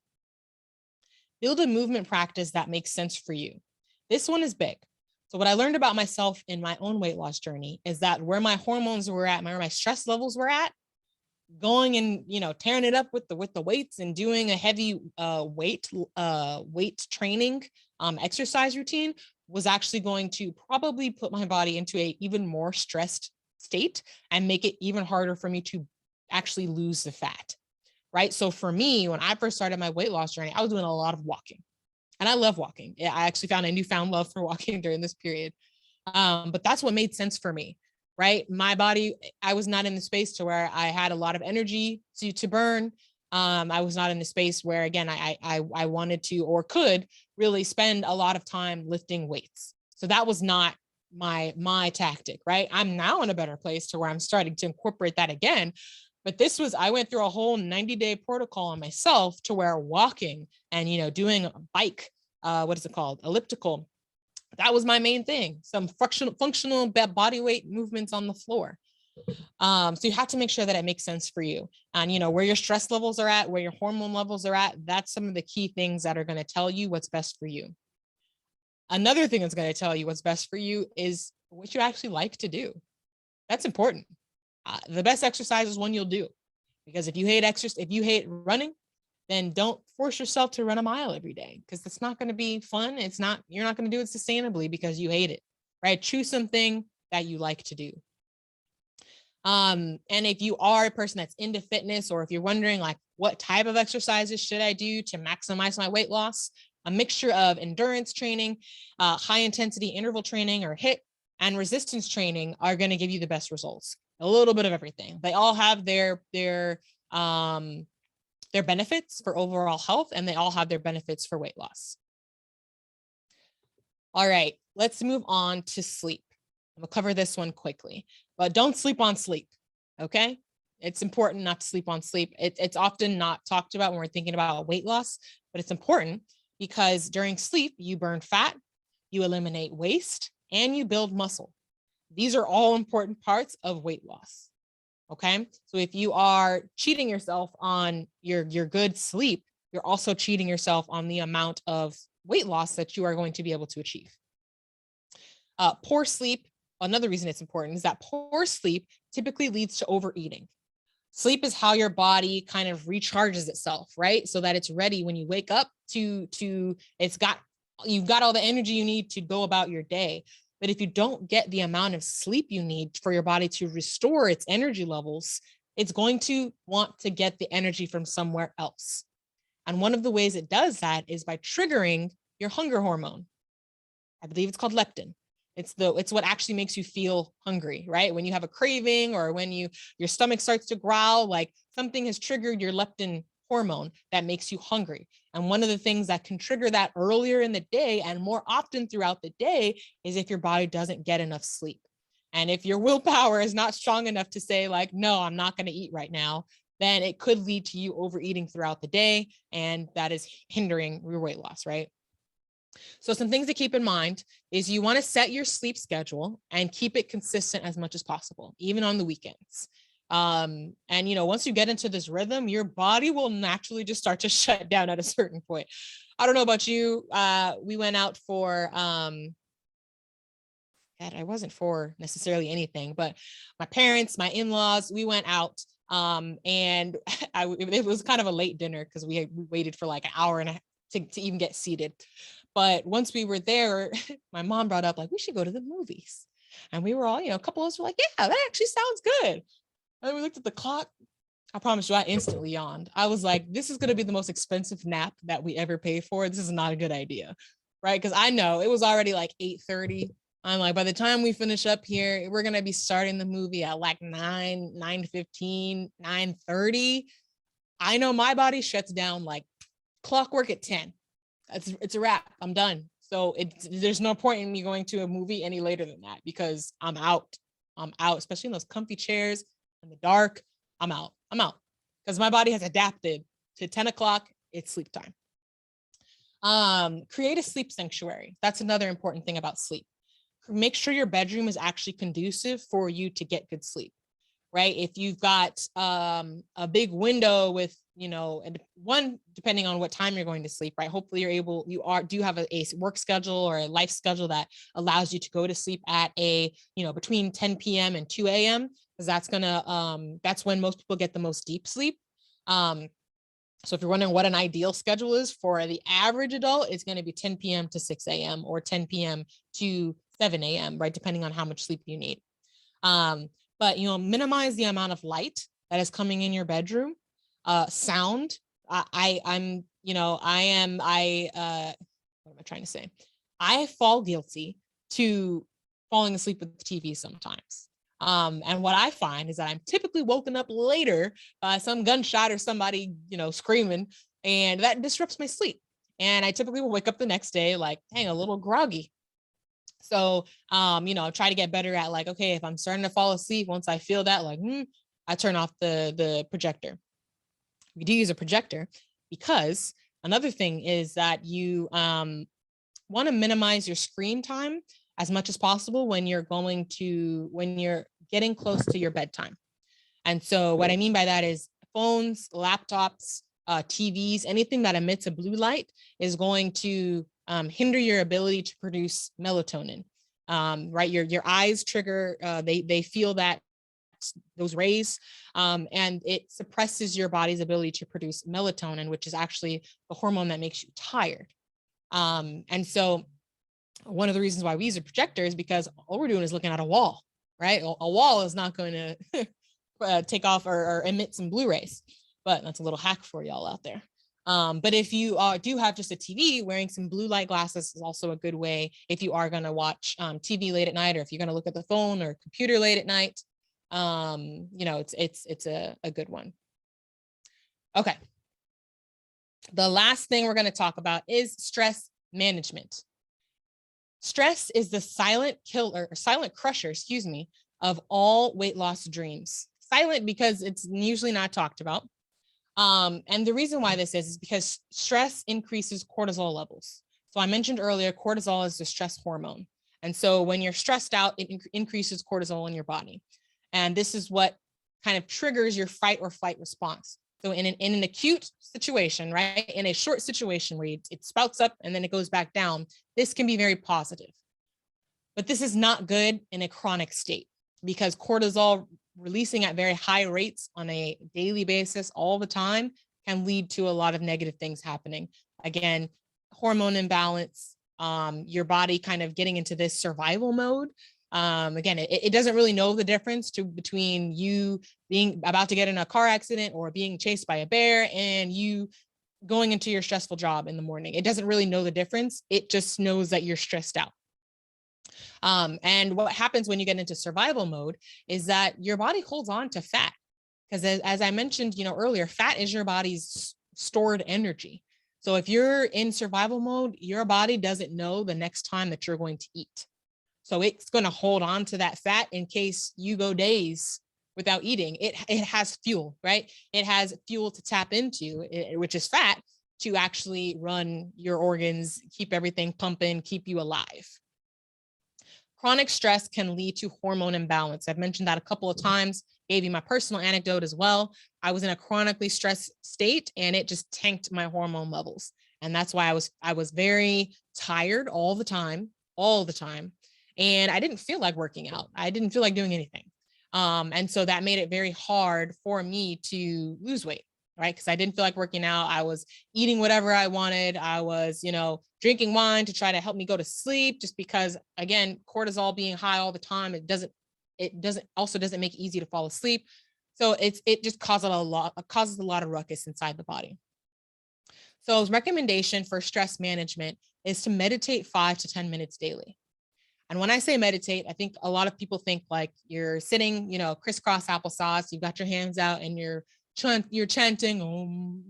Build a movement practice that makes sense for you. This one is big. So what I learned about myself in my own weight loss journey is that where my hormones were at, where my stress levels were at, going and, tearing it up with the weights and doing a heavy weight training exercise routine was actually going to probably put my body into a even more stressed state and make it even harder for me to actually lose the fat. Right. So for me, when I first started my weight loss journey, I was doing a lot of walking, and I love walking. I actually found a newfound love for walking during this period. But that's what made sense for me, right? My body, I was not in the space to where I had a lot of energy to burn. I was not in the space where, again, I wanted to or could really spend a lot of time lifting weights. So that was not my tactic, right? I'm now in a better place to where I'm starting to incorporate that again. But I went through a whole 90-day protocol on myself to where walking and, doing a bike, what is it called? Elliptical. That was my main thing. Some functional body weight movements on the floor. So you have to make sure that it makes sense for you. And, where your stress levels are at, where your hormone levels are at, that's some of the key things that are going to tell you what's best for you. Another thing that's going to tell you what's best for you is what you actually like to do. That's important. The best exercise is one you'll do, because if you hate running, then don't force yourself to run a mile every day, because it's not going to be fun. You're not going to do it sustainably because you hate it, right? Choose something that you like to do. And if you are a person that's into fitness, or if you're wondering like, what type of exercises should I do to maximize my weight loss, a mixture of endurance training, high intensity interval training or HIIT, and resistance training are going to give you the best results. A little bit of everything. They all have their benefits for overall health, and they all have their benefits for weight loss. All right, let's move on to sleep. I'm gonna cover this one quickly, but don't sleep on sleep. Okay. It's important not to sleep on sleep. It's often not talked about when we're thinking about weight loss, but it's important because during sleep, you burn fat, you eliminate waste, and you build muscle. These are all important parts of weight loss. Okay. So if you are cheating yourself on your good sleep, you're also cheating yourself on the amount of weight loss that you are going to be able to achieve. Poor sleep, another reason it's important, is that poor sleep typically leads to overeating. Sleep is how your body kind of recharges itself, right? So that it's ready when you wake up you've got all the energy you need to go about your day. But if you don't get the amount of sleep you need for your body to restore its energy levels, it's going to want to get the energy from somewhere else. And one of the ways it does that is by triggering your hunger hormone. I believe it's called leptin. It's what actually makes you feel hungry, right? When you have a craving or when your stomach starts to growl, like something has triggered your leptin hormone that makes you hungry. And one of the things that can trigger that earlier in the day and more often throughout the day is if your body doesn't get enough sleep. And if your willpower is not strong enough to say like, no, I'm not going to eat right now, then it could lead to you overeating throughout the day. And that is hindering your weight loss, right? So some things to keep in mind is you want to set your sleep schedule and keep it consistent as much as possible, even on the weekends. And, once you get into this rhythm, your body will naturally just start to shut down at a certain point. I don't know about you. We went out for, I wasn't for necessarily anything, but my parents, my in-laws, we went out. And it was kind of a late dinner because we waited for like an hour and a half to even get seated. But once we were there, my mom brought up like, we should go to the movies. And we were all, a couple of us were like, yeah, that actually sounds good. And we looked at the clock. I promise you, I instantly yawned. I was like, this is going to be the most expensive nap that we ever pay for. This is not a good idea, right? Because I know it was already like 8:30. I'm like, by the time we finish up here, we're going to be starting the movie at like 9:15, 9:30. I know my body shuts down like clockwork at 10. It's a wrap. I'm done. So there's no point in me going to a movie any later than that because I'm out. I'm out, especially in those comfy chairs in the dark. I'm out because my body has adapted to 10 o'clock. It's sleep time. Create a sleep sanctuary. That's another important thing about sleep. Make sure your bedroom is actually conducive for you to get good sleep, right? If you've got a big window with, and one, depending on what time you're going to sleep, right? Hopefully do have a work schedule or a life schedule that allows you to go to sleep at between 10 p.m. and 2 a.m. because that's when most people get the most deep sleep. So if you're wondering what an ideal schedule is for the average adult, it's going to be 10 p.m. to 6 a.m. or 10 p.m. to 7 a.m., right? Depending on how much sleep you need. But, minimize the amount of light that is coming in your bedroom. Sound. What am I trying to say? I fall guilty to falling asleep with the TV sometimes. And what I find is that I'm typically woken up later by some gunshot or somebody, screaming, and that disrupts my sleep. And I typically will wake up the next day like, dang, a little groggy. So, try to get better at like, okay, if I'm starting to fall asleep, once I feel that, like, I turn off the projector. We do use a projector because another thing is that you want to minimize your screen time as much as possible when you're getting close to your bedtime. And so what I mean by that is phones, laptops, TVs, anything that emits a blue light is going to hinder your ability to produce melatonin. Right, your eyes trigger, they feel those rays, and it suppresses your body's ability to produce melatonin, which is actually the hormone that makes you tired. And so one of the reasons why we use a projector is because all we're doing is looking at a wall, right? A wall is not going to take off or emit some blue rays, but that's a little hack for y'all out there. But if you do have just a TV, wearing some blue light glasses is also a good way if you are going to watch TV late at night, or if you're going to look at the phone or computer late at night. It's a good one. Okay. The last thing we're going to talk about is stress management. Stress is the silent crusher, of all weight loss dreams. Silent because it's usually not talked about. And the reason why this is because stress increases cortisol levels. So I mentioned earlier, cortisol is the stress hormone. And so when you're stressed out, it increases cortisol in your body. And this is what kind of triggers your fight or flight response. So in an acute situation, right, in a short situation where it spouts up and then it goes back down, this can be very positive. But this is not good in a chronic state because cortisol releasing at very high rates on a daily basis all the time can lead to a lot of negative things happening. Again, hormone imbalance, your body kind of getting into this survival mode. Again, it doesn't really know the difference between you being about to get in a car accident or being chased by a bear and you going into your stressful job in the morning. It doesn't really know the difference. It just knows that you're stressed out. And what happens when you get into survival mode is that your body holds on to fat because as I mentioned, earlier, fat is your body's stored energy. So if you're in survival mode, your body doesn't know the next time that you're going to eat. So it's going to hold on to that fat in case you go days without eating. It has fuel, right? It has fuel to tap into, which is fat, to actually run your organs, keep everything pumping, keep you alive. Chronic stress can lead to hormone imbalance. I've mentioned that a couple of times, gave you my personal anecdote as well. I was in a chronically stressed state and it just tanked my hormone levels. And that's why I was very tired all the time. And I didn't feel like working out. I didn't feel like doing anything. And so that made it very hard for me to lose weight, right? Because I didn't feel like working out. I was eating whatever I wanted. I was, drinking wine to try to help me go to sleep just because, again, cortisol being high all the time, it doesn't make it easy to fall asleep. So it just causes a lot of ruckus inside the body. So his recommendation for stress management is to meditate 5 to 10 minutes daily. And when I say meditate, I think a lot of people think like you're sitting, crisscross applesauce, you've got your hands out and you're chanting.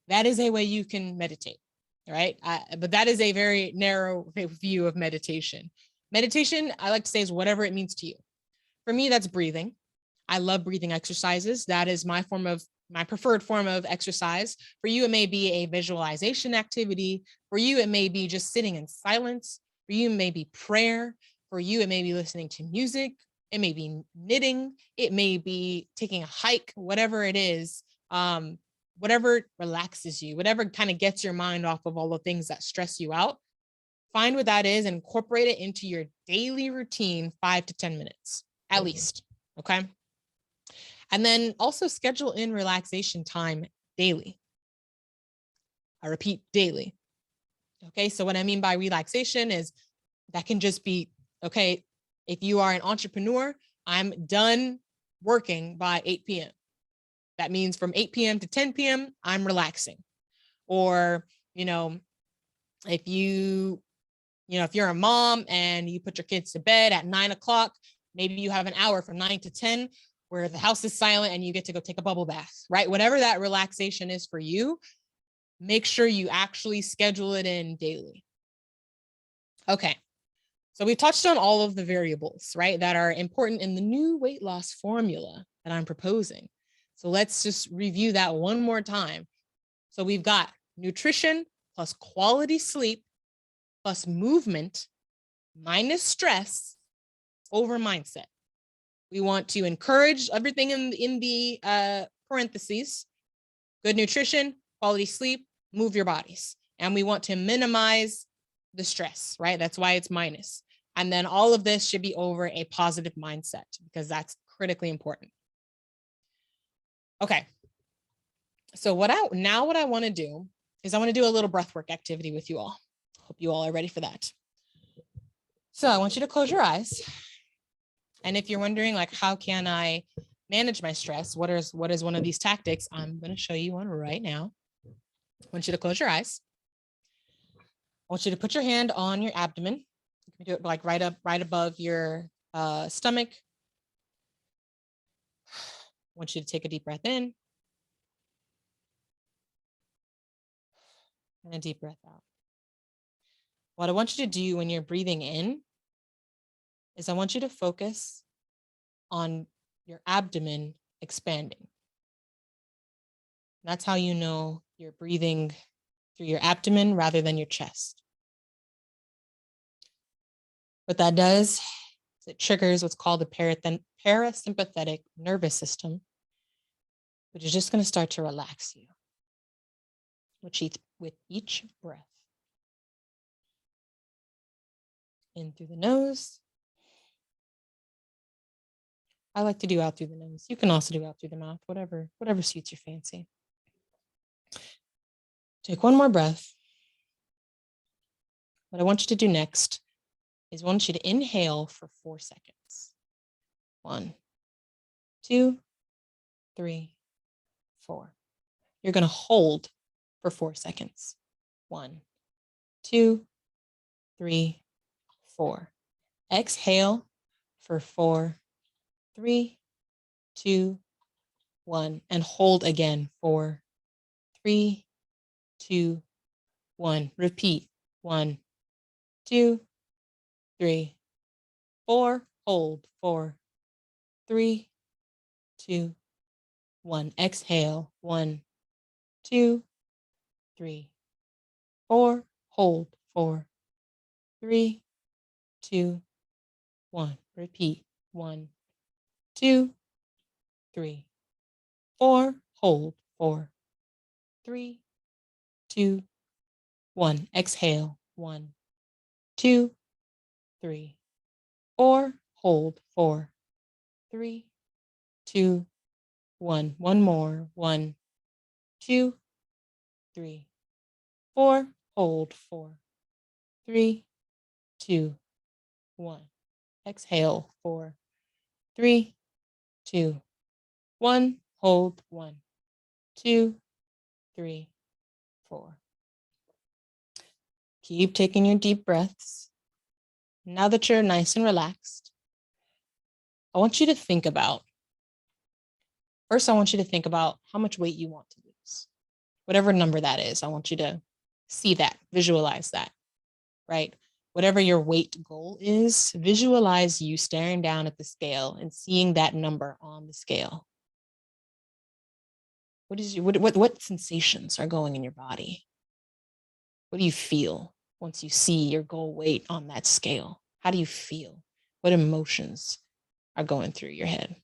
That is a way you can meditate, right? But that is a very narrow view of meditation. Meditation, I like to say, is whatever it means to you. For me, that's breathing. I love breathing exercises. That is my preferred form of exercise. For you, it may be a visualization activity. For you, it may be just sitting in silence. For you, it may be prayer. For you, it may be listening to music. It may be knitting. It may be taking a hike, whatever it is, whatever relaxes you, whatever kind of gets your mind off of all the things that stress you out. Find what that is and incorporate it into your daily routine, 5 to 10 minutes at least. Okay. And then also schedule in relaxation time daily. I repeat, daily. Okay. So what I mean by relaxation is that can just be, okay, if you are an entrepreneur, I'm done working by 8 p.m. That means from 8 p.m. to 10 p.m., I'm relaxing. Or, if if you're a mom and you put your kids to bed at 9 o'clock, maybe you have an hour from 9 to 10 where the house is silent and you get to go take a bubble bath, right? Whatever that relaxation is for you, make sure you actually schedule it in daily. Okay. So we touched on all of the variables, right, that are important in the new weight loss formula that I'm proposing. So let's just review that one more time. So we've got nutrition plus quality sleep plus movement minus stress over mindset. We want to encourage everything in the parentheses, good nutrition, quality sleep, move your bodies. And we want to minimize the stress, right? That's why it's minus. And then all of this should be over a positive mindset because that's critically important. Okay. So what I want to do is I want to do a little breathwork activity with you all. Hope you all are ready for that. So I want you to close your eyes. And if you're wondering, like, how can I manage my stress? What is one of these tactics? I'm going to show you one right now. I want you to close your eyes. I want you to put your hand on your abdomen. You can do it like right above your stomach. I want you to take a deep breath in and a deep breath out. What I want you to do when you're breathing in is I want you to focus on your abdomen expanding. That's how you know you're breathing through your abdomen rather than your chest. What that does is it triggers what's called the parasympathetic nervous system, which is just going to start to relax you with each breath. In through the nose. I like to do out through the nose. You can also do out through the mouth, whatever suits your fancy. Take one more breath. What I want you to do next is I want you to inhale for 4 seconds. 1, 2, 3, 4. You're going to hold for 4 seconds. 1, 2, 3, 4. Exhale for 4, 3, 2, 1, and hold again. 4, 3, 2, 1. Repeat. 1, 2, 3, 4. Hold. 4, 3, 2, 1. Exhale. 1, 2, 3, 4. Hold. 4, 3, 2, 1. Repeat. 1, 2, 3, 4. Hold. 4, 3, 2, 1. Exhale. 1, 2, 3, 4. Hold. 4, 3, 2, 1. One more. 1, 2, 3, 4. Hold. 4, 3, 2, 1. Exhale. 4, 3, 2, 1, hold, 1, 2, 3, 4. Keep taking your deep breaths. Now that you're nice and relaxed, I want you to think about, first, I want you to think about how much weight you want to lose. Whatever number that is, I want you to see that, visualize that, right? Whatever your weight goal is, visualize you staring down at the scale and seeing that number on the scale. What sensations are going in your body? What do you feel once you see your goal weight on that scale? How do you feel? What emotions are going through your head?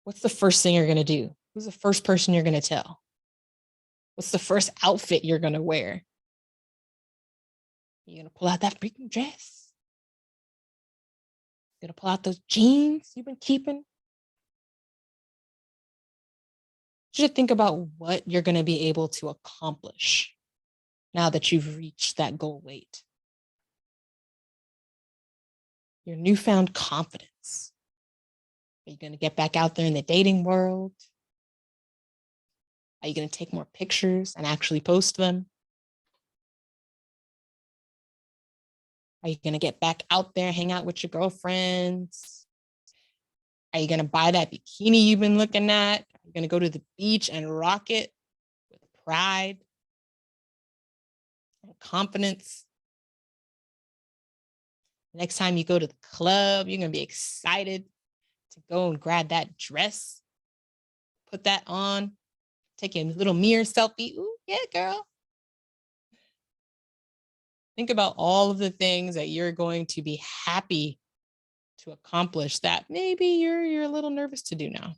What's the first thing you're going to do? Who's the first person you're going to tell? What's the first outfit you're going to wear? You're going to pull out that freaking dress? You're going to pull out those jeans you've been keeping? You should think about what you're going to be able to accomplish now that you've reached that goal weight. Your newfound confidence. Are you going to get back out there in the dating world? Are you going to take more pictures and actually post them? Are you going to get back out there, hang out with your girlfriends? Are you going to buy that bikini you've been looking at? Are you going to go to the beach and rock it with pride and confidence? Next time you go to the club, you're going to be excited to go and grab that dress, put that on, take a little mirror selfie. Ooh, yeah, girl. Think about all of the things that you're going to be happy to accomplish that maybe you're a little nervous to do now.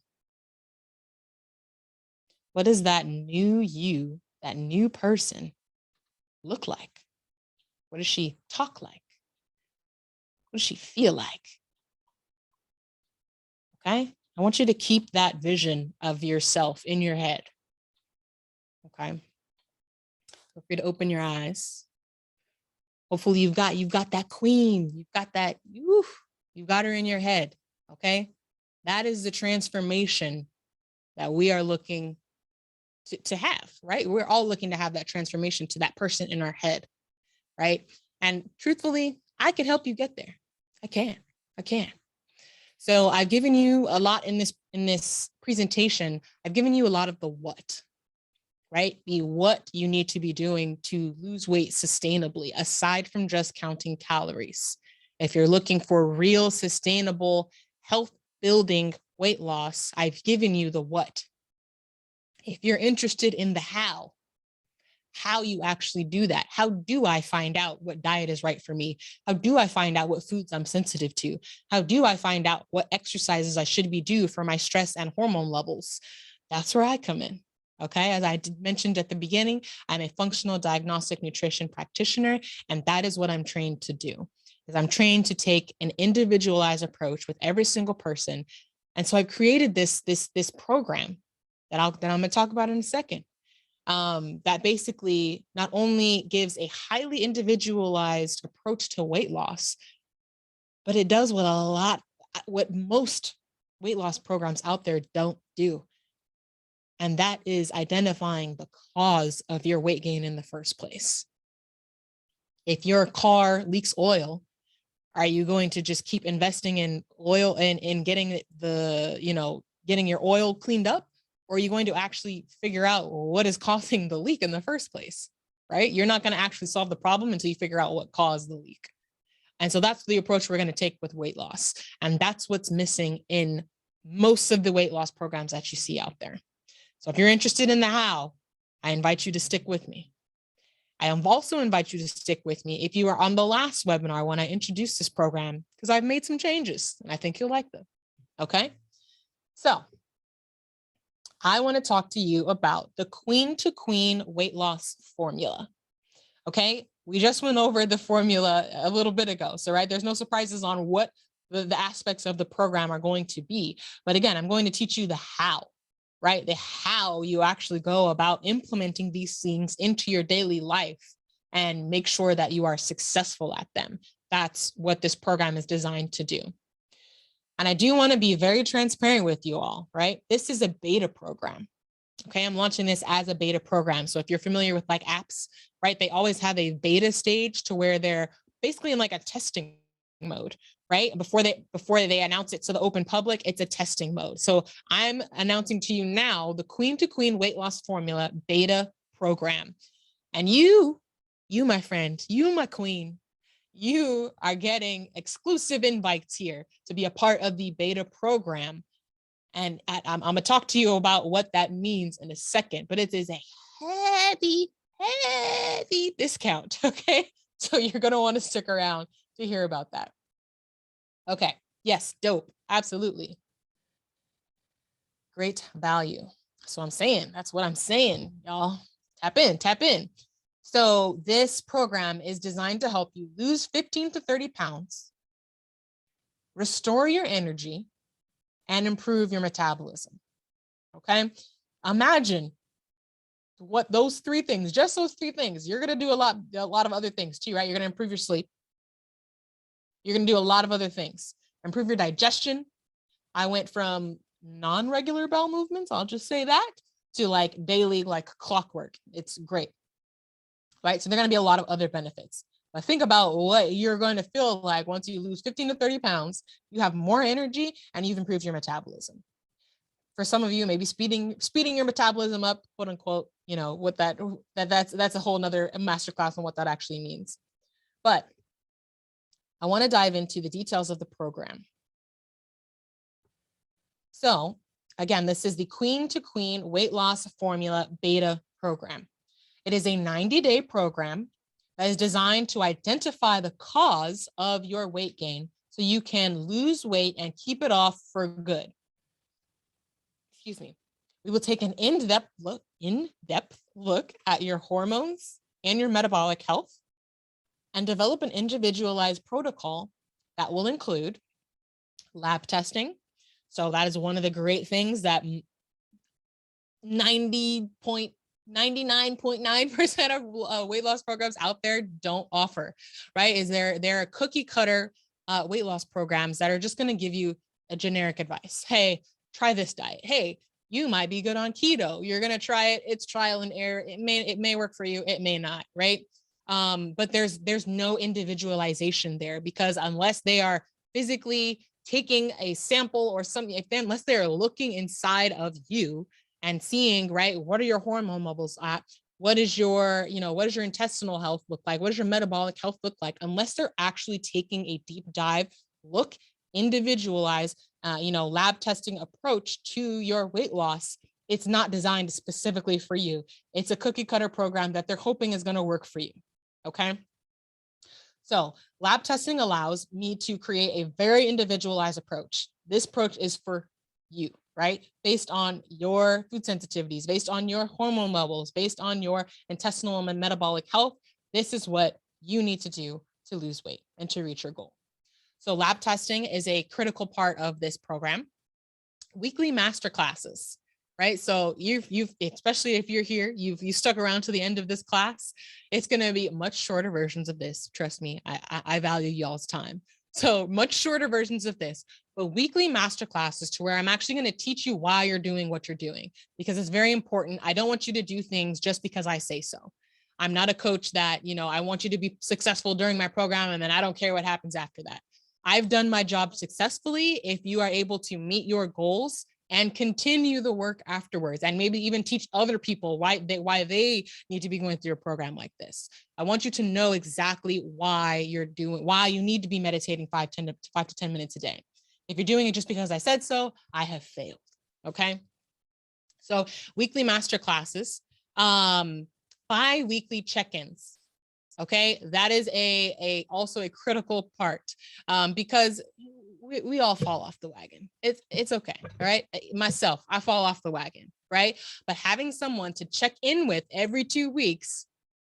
What does that new you, that new person look like? What does she talk like? What does she feel like? Okay? I want you to keep that vision of yourself in your head. Okay? Feel free to open your eyes. Hopefully you've got that queen. You've got that, you've got her in your head. Okay? That is the transformation that we are looking to have, right? We're all looking to have that transformation to that person in our head, right? And truthfully, I can help you get there. I can. So I've given you a lot in this presentation. I've given you a lot of the what, right? The what you need to be doing to lose weight sustainably, aside from just counting calories. If you're looking for real, sustainable, health-building weight loss, I've given you the what. If you're interested in the how you actually do that. How do I find out what diet is right for me? How do I find out what foods I'm sensitive to? How do I find out what exercises I should be doing for my stress and hormone levels? That's where I come in. Okay, as I mentioned at the beginning, I'm a functional diagnostic nutrition practitioner, and that is what I'm trained to do. Is I'm trained to take an individualized approach with every single person. And so I've created this program that I'm going to talk about in a second. That basically not only gives a highly individualized approach to weight loss, but it does what most weight loss programs out there don't do. And that is identifying the cause of your weight gain in the first place. If your car leaks oil, are you going to just keep investing in oil and in getting getting your oil cleaned up? Or are you going to actually figure out what is causing the leak in the first place, right? You're not going to actually solve the problem until you figure out what caused the leak. And so that's the approach we're going to take with weight loss. And that's what's missing in most of the weight loss programs that you see out there. So if you're interested in the how, I invite you to stick with me. I also invite you to stick with me if you are on the last webinar when I introduced this program, because I've made some changes and I think you'll like them. Okay. So I want to talk to you about the queen to queen weight loss formula. Okay. We just went over the formula a little bit ago. So, right, there's no surprises on what the aspects of the program are going to be. But again, I'm going to teach you the how, right? The how you actually go about implementing these things into your daily life and make sure that you are successful at them. That's what this program is designed to do. And I do want to be very transparent with you all, right? This is a beta program. Okay, I'm launching this as a beta program. So if you're familiar with like apps, right, they always have a beta stage to where they're basically in like a testing mode, right? Before they announce it to the open public, it's a testing mode. So I'm announcing to you now the Queen to Queen weight loss formula beta program. And you, my friend, you, my queen, you are getting exclusive invites here to be a part of the beta program. And I'm going to talk to you about what that means in a second, but it is a heavy discount. Okay. So you're going to want to stick around to hear about that. Okay. Yes. Dope. Absolutely. Great value. So I'm saying, that's what I'm saying, y'all. Tap in, tap in. So this program is designed to help you lose 15 to 30 pounds, restore your energy, and improve your metabolism. Okay. Imagine what those three things, just those three things, you're going to do a lot of other things too, right? You're going to improve your sleep. You're going to do a lot of other things, improve your digestion. I went from non-regular bowel movements, I'll just say that, to like daily, like clockwork. It's great, right? So there are going to be a lot of other benefits. But think about what you're going to feel like once you lose 15 to 30 pounds, you have more energy and you've improved your metabolism. For some of you, maybe speeding your metabolism up, quote unquote, you know, what that's a whole nother masterclass on what that actually means. But I want to dive into the details of the program. So again, this is the Queen to Queen weight loss formula beta program. It is a 90-day program that is designed to identify the cause of your weight gain so you can lose weight and keep it off for good. Excuse me. We will take an in-depth look at your hormones and your metabolic health and develop an individualized protocol that will include lab testing. So that is one of the great things that 99.9% of weight loss programs out there don't offer, right? Is there are cookie cutter weight loss programs that are just going to give you a generic advice. Hey, try this diet. Hey, you might be good on keto. You're going to try it. It's trial and error. It may work for you. It may not, right? But there's no individualization there, because unless they are physically taking a sample or something, unless they're looking inside of you and seeing, right, what are your hormone levels at? What is your, what does your intestinal health look like? What does your metabolic health look like? Unless they're actually taking a deep dive look, individualized, lab testing approach to your weight loss, it's not designed specifically for you. It's a cookie cutter program that they're hoping is going to work for you. Okay. So lab testing allows me to create a very individualized approach. This approach is for you, right? Based on your food sensitivities, based on your hormone levels, based on your intestinal and metabolic health. This is what you need to do to lose weight and to reach your goal. So lab testing is a critical part of this program. Weekly master classes, right? So you've especially if you're here, you stuck around to the end of this class, it's going to be much shorter versions of this. Trust me, I value y'all's time. So much shorter versions of this, but weekly master classes to where I'm actually going to teach you why you're doing what you're doing, because it's very important. I don't want you to do things just because I say so. I'm not a coach that, I want you to be successful during my program and then I don't care what happens after that. I've done my job successfully if you are able to meet your goals and continue the work afterwards, and maybe even teach other people why they need to be going through a program like this. I want you to know exactly why you need to be meditating 5 to 10 minutes a day. If you're doing it just because I said so, I have failed. Okay. So weekly master classes, bi-weekly check-ins. Okay, that is also a critical part, because we all fall off the wagon. It's okay, all right? Myself, I fall off the wagon, right? But having someone to check in with every 2 weeks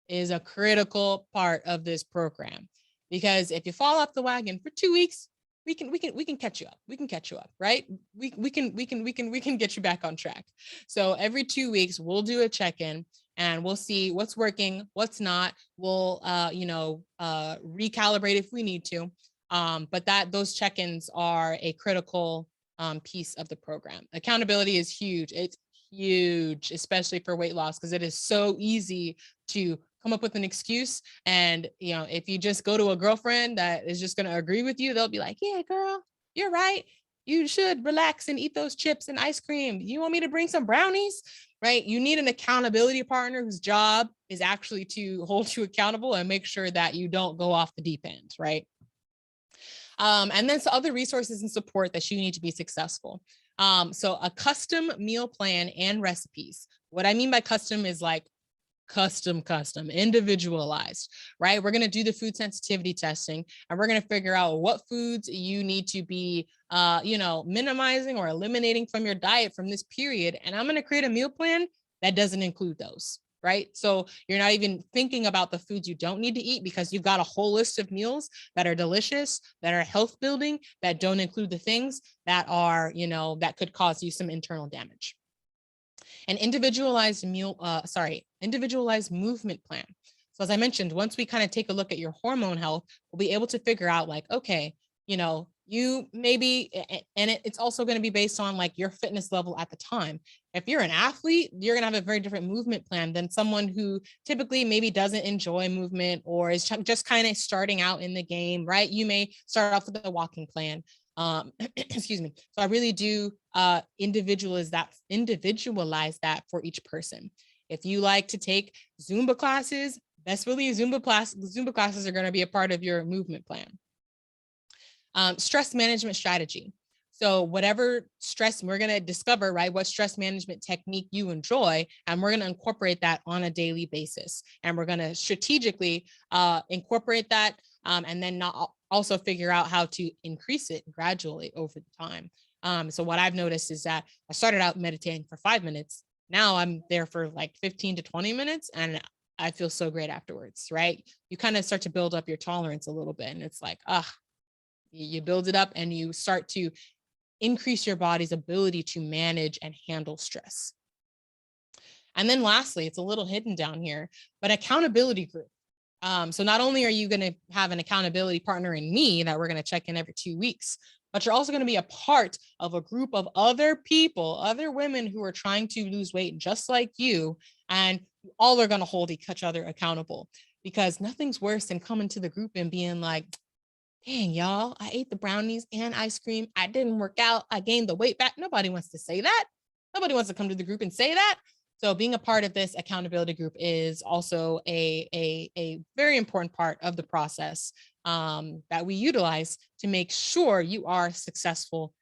is a critical part of this program, because if you fall off the wagon for 2 weeks, we can catch you up. We can catch you up, right? We can get you back on track. So every 2 weeks, we'll do a check-in. and we'll see what's working, what's not. We'll, recalibrate if we need to. But those check-ins are a critical piece of the program. Accountability is huge. It's huge, especially for weight loss, because it is so easy to come up with an excuse. And, if you just go to a girlfriend that is just going to agree with you, they'll be like, yeah, girl, you're right. You should relax and eat those chips and ice cream. You want me to bring some brownies? Right? You need an accountability partner whose job is actually to hold you accountable and make sure that you don't go off the deep end, right? And then some other resources and support that you need to be successful. So a custom meal plan and recipes. What I mean by custom is like custom, individualized, right? We're going to do the food sensitivity testing, and we're going to figure out what foods you need to be, minimizing or eliminating from your diet from this period. And I'm going to create a meal plan that doesn't include those. Right? So you're not even thinking about the foods you don't need to eat, because you've got a whole list of meals that are delicious, that are health building, that don't include the things that are, that could cause you some internal damage. An individualized individualized movement plan. So as I mentioned, once we kind of take a look at your hormone health, we'll be able to figure out like, okay, you maybe, and it's also going to be based on like your fitness level at the time. If you're an athlete, you're going to have a very different movement plan than someone who typically maybe doesn't enjoy movement or is just kind of starting out in the game, right? You may start off with a walking plan. Excuse me. So I really do individualize that for each person. If you like to take Zumba classes, best believe Zumba classes are going to be a part of your movement plan. Stress management strategy. So whatever stress, we're going to discover, right, what stress management technique you enjoy, and we're going to incorporate that on a daily basis. And we're going to strategically incorporate that, and then also figure out how to increase it gradually over time. So what I've noticed is that I started out meditating for 5 minutes. Now I'm there for like 15 to 20 minutes, and I feel so great afterwards, right? You kind of start to build up your tolerance a little bit, and it's like, you build it up and you start to increase your body's ability to manage and handle stress. And then lastly, it's a little hidden down here, but accountability group. So not only are you going to have an accountability partner in me that we're going to check in every 2 weeks, but you're also going to be a part of a group of other people, other women who are trying to lose weight just like you, and all are going to hold each other accountable, because nothing's worse than coming to the group and being like, dang, y'all, I ate the brownies and ice cream. I didn't work out. I gained the weight back. Nobody wants to say that. Nobody wants to come to the group and say that. So being a part of this accountability group is also a very important part of the process that we utilize to make sure you are successful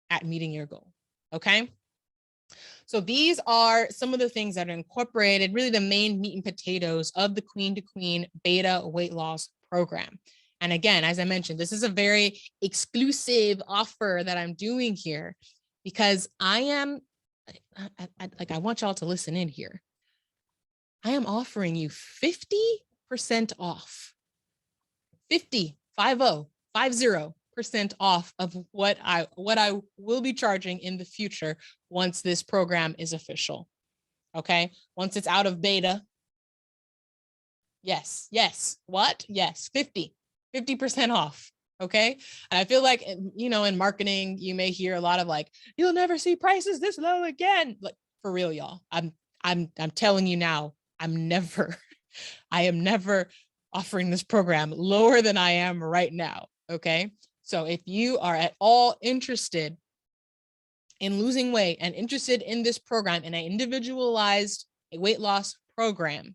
at meeting your goal. Okay. So these are some of the things that are incorporated, really the main meat and potatoes of the Queen to Queen Beta weight loss program. And again, as I mentioned, this is a very exclusive offer that I'm doing here, because I want y'all to listen in here. I am offering you 50% off, 50% off of what I will be charging in the future once this program is official. Okay. Once it's out of beta. Yes. What? Yes. 50% off. Okay. And I feel like, in marketing, you may hear a lot of like, you'll never see prices this low again. Like, for real, y'all. I'm telling you now, I am never offering this program lower than I am right now. Okay. So if you are at all interested in losing weight and interested in this program, in an individualized weight loss program,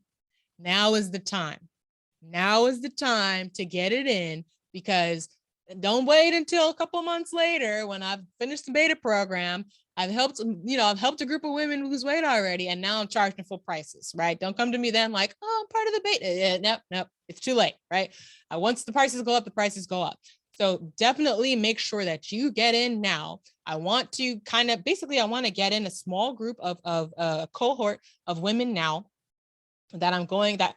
now is the time. Now is the time to get it in, because don't wait until a couple months later when I've finished the beta program. I've helped a group of women lose weight already, and now I'm charging full prices, right? Don't come to me then like, oh, I'm part of the beta. Nope, it's too late, right? Once the prices go up, the prices go up. So definitely make sure that you get in now. I want to get in a small group of a cohort of women now that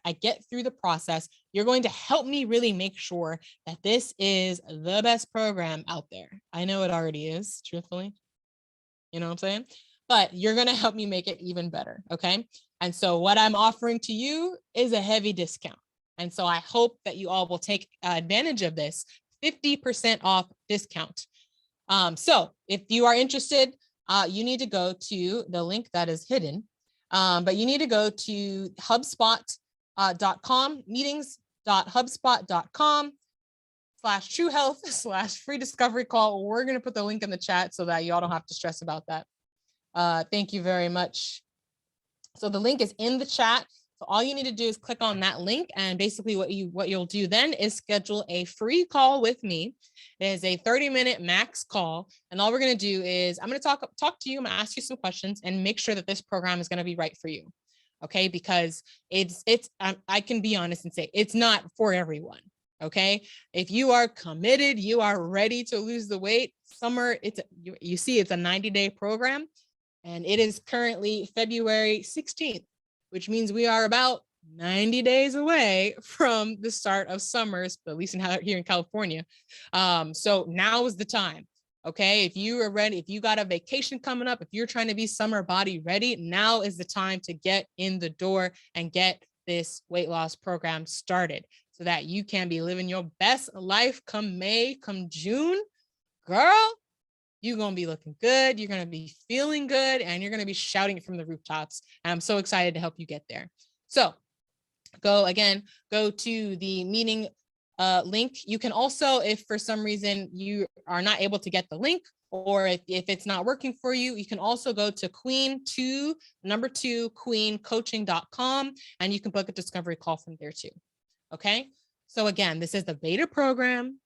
I get through the process. You're going to help me really make sure that this is the best program out there. I know it already is, truthfully. You know what I'm saying? But you're going to help me make it even better. Okay. And so what I'm offering to you is a heavy discount. And so I hope that you all will take advantage of this 50% off discount. So if you are interested, you need to go to the link that is hidden, but you need to go to HubSpot.com, meetings.hubspot.com/true health/free discovery call. We're going to put the link in the chat so that y'all don't have to stress about that. Thank you very much. So the link is in the chat. So all you need to do is click on that link, and basically what you'll do then is schedule a free call with me. It is a 30-minute max call, and all we're going to do is I'm going to talk to you. I'm going to ask you some questions and make sure that this program is going to be right for you. Okay, because I can be honest and say it's not for everyone. Okay, if you are committed, you are ready to lose the weight. Summer, you see, it's a 90-day program. And it is currently February 16th, which means we are about 90 days away from the start of summers, at least here in California. So now is the time. Okay, if you are ready, if you got a vacation coming up, if you're trying to be summer body ready, now is the time to get in the door and get this weight loss program started so that you can be living your best life come May, come June. Girl, you're going to be looking good. You're going to be feeling good, and you're going to be shouting it from the rooftops. And I'm so excited to help you get there. So go to the meeting link. You can also, if for some reason you are not able to get the link, or if it's not working for you, you can also go to queencoaching.com, and you can book a discovery call from there too. Okay. So again, this is the beta program.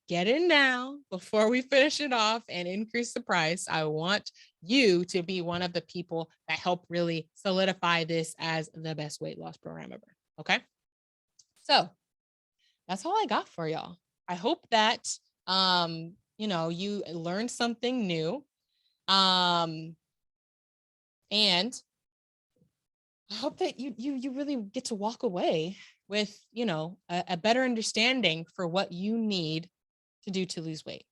Get in now before we finish it off and increase the price. I want you to be one of the people that help really solidify this as the best weight loss program ever. Okay. So that's all I got for y'all. I hope that, you learned something new. And I hope that you really get to walk away with, a better understanding for what you need to do to lose weight.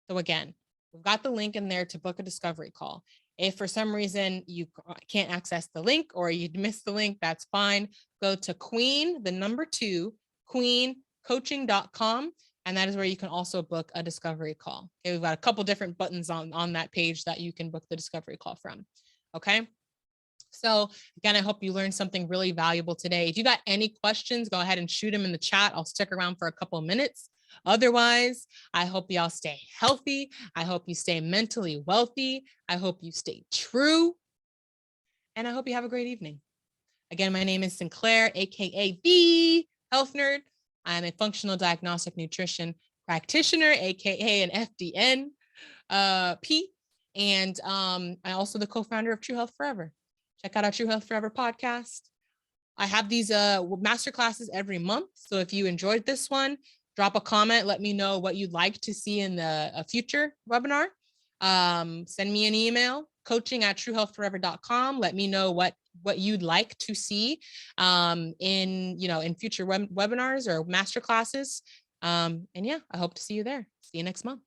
So again, we've got the link in there to book a discovery call. If for some reason you can't access the link or you missed the link, that's fine. Go to queencoaching.com, and that is where you can also book a discovery call. Okay, we've got a couple different buttons on that page that you can book the discovery call from. Okay. So again, I hope you learned something really valuable today. If you got any questions, go ahead and shoot them in the chat. I'll stick around for a couple of minutes. Otherwise, I hope y'all stay healthy. I hope you stay mentally wealthy. I hope you stay true. And I hope you have a great evening. Again, my name is Sinclair, AKA the Health Nerd. I'm a functional diagnostic nutrition practitioner, AKA an FDN P. And I'm also the co-founder of True Health Forever. Check out our True Health Forever podcast. I have these masterclasses every month. So if you enjoyed this one, drop a comment. Let me know what you'd like to see in the future webinar. Send me an email, coaching@truehealthforever.com. Let me know what you'd like to see in future webinars or masterclasses. And yeah, I hope to see you there. See you next month.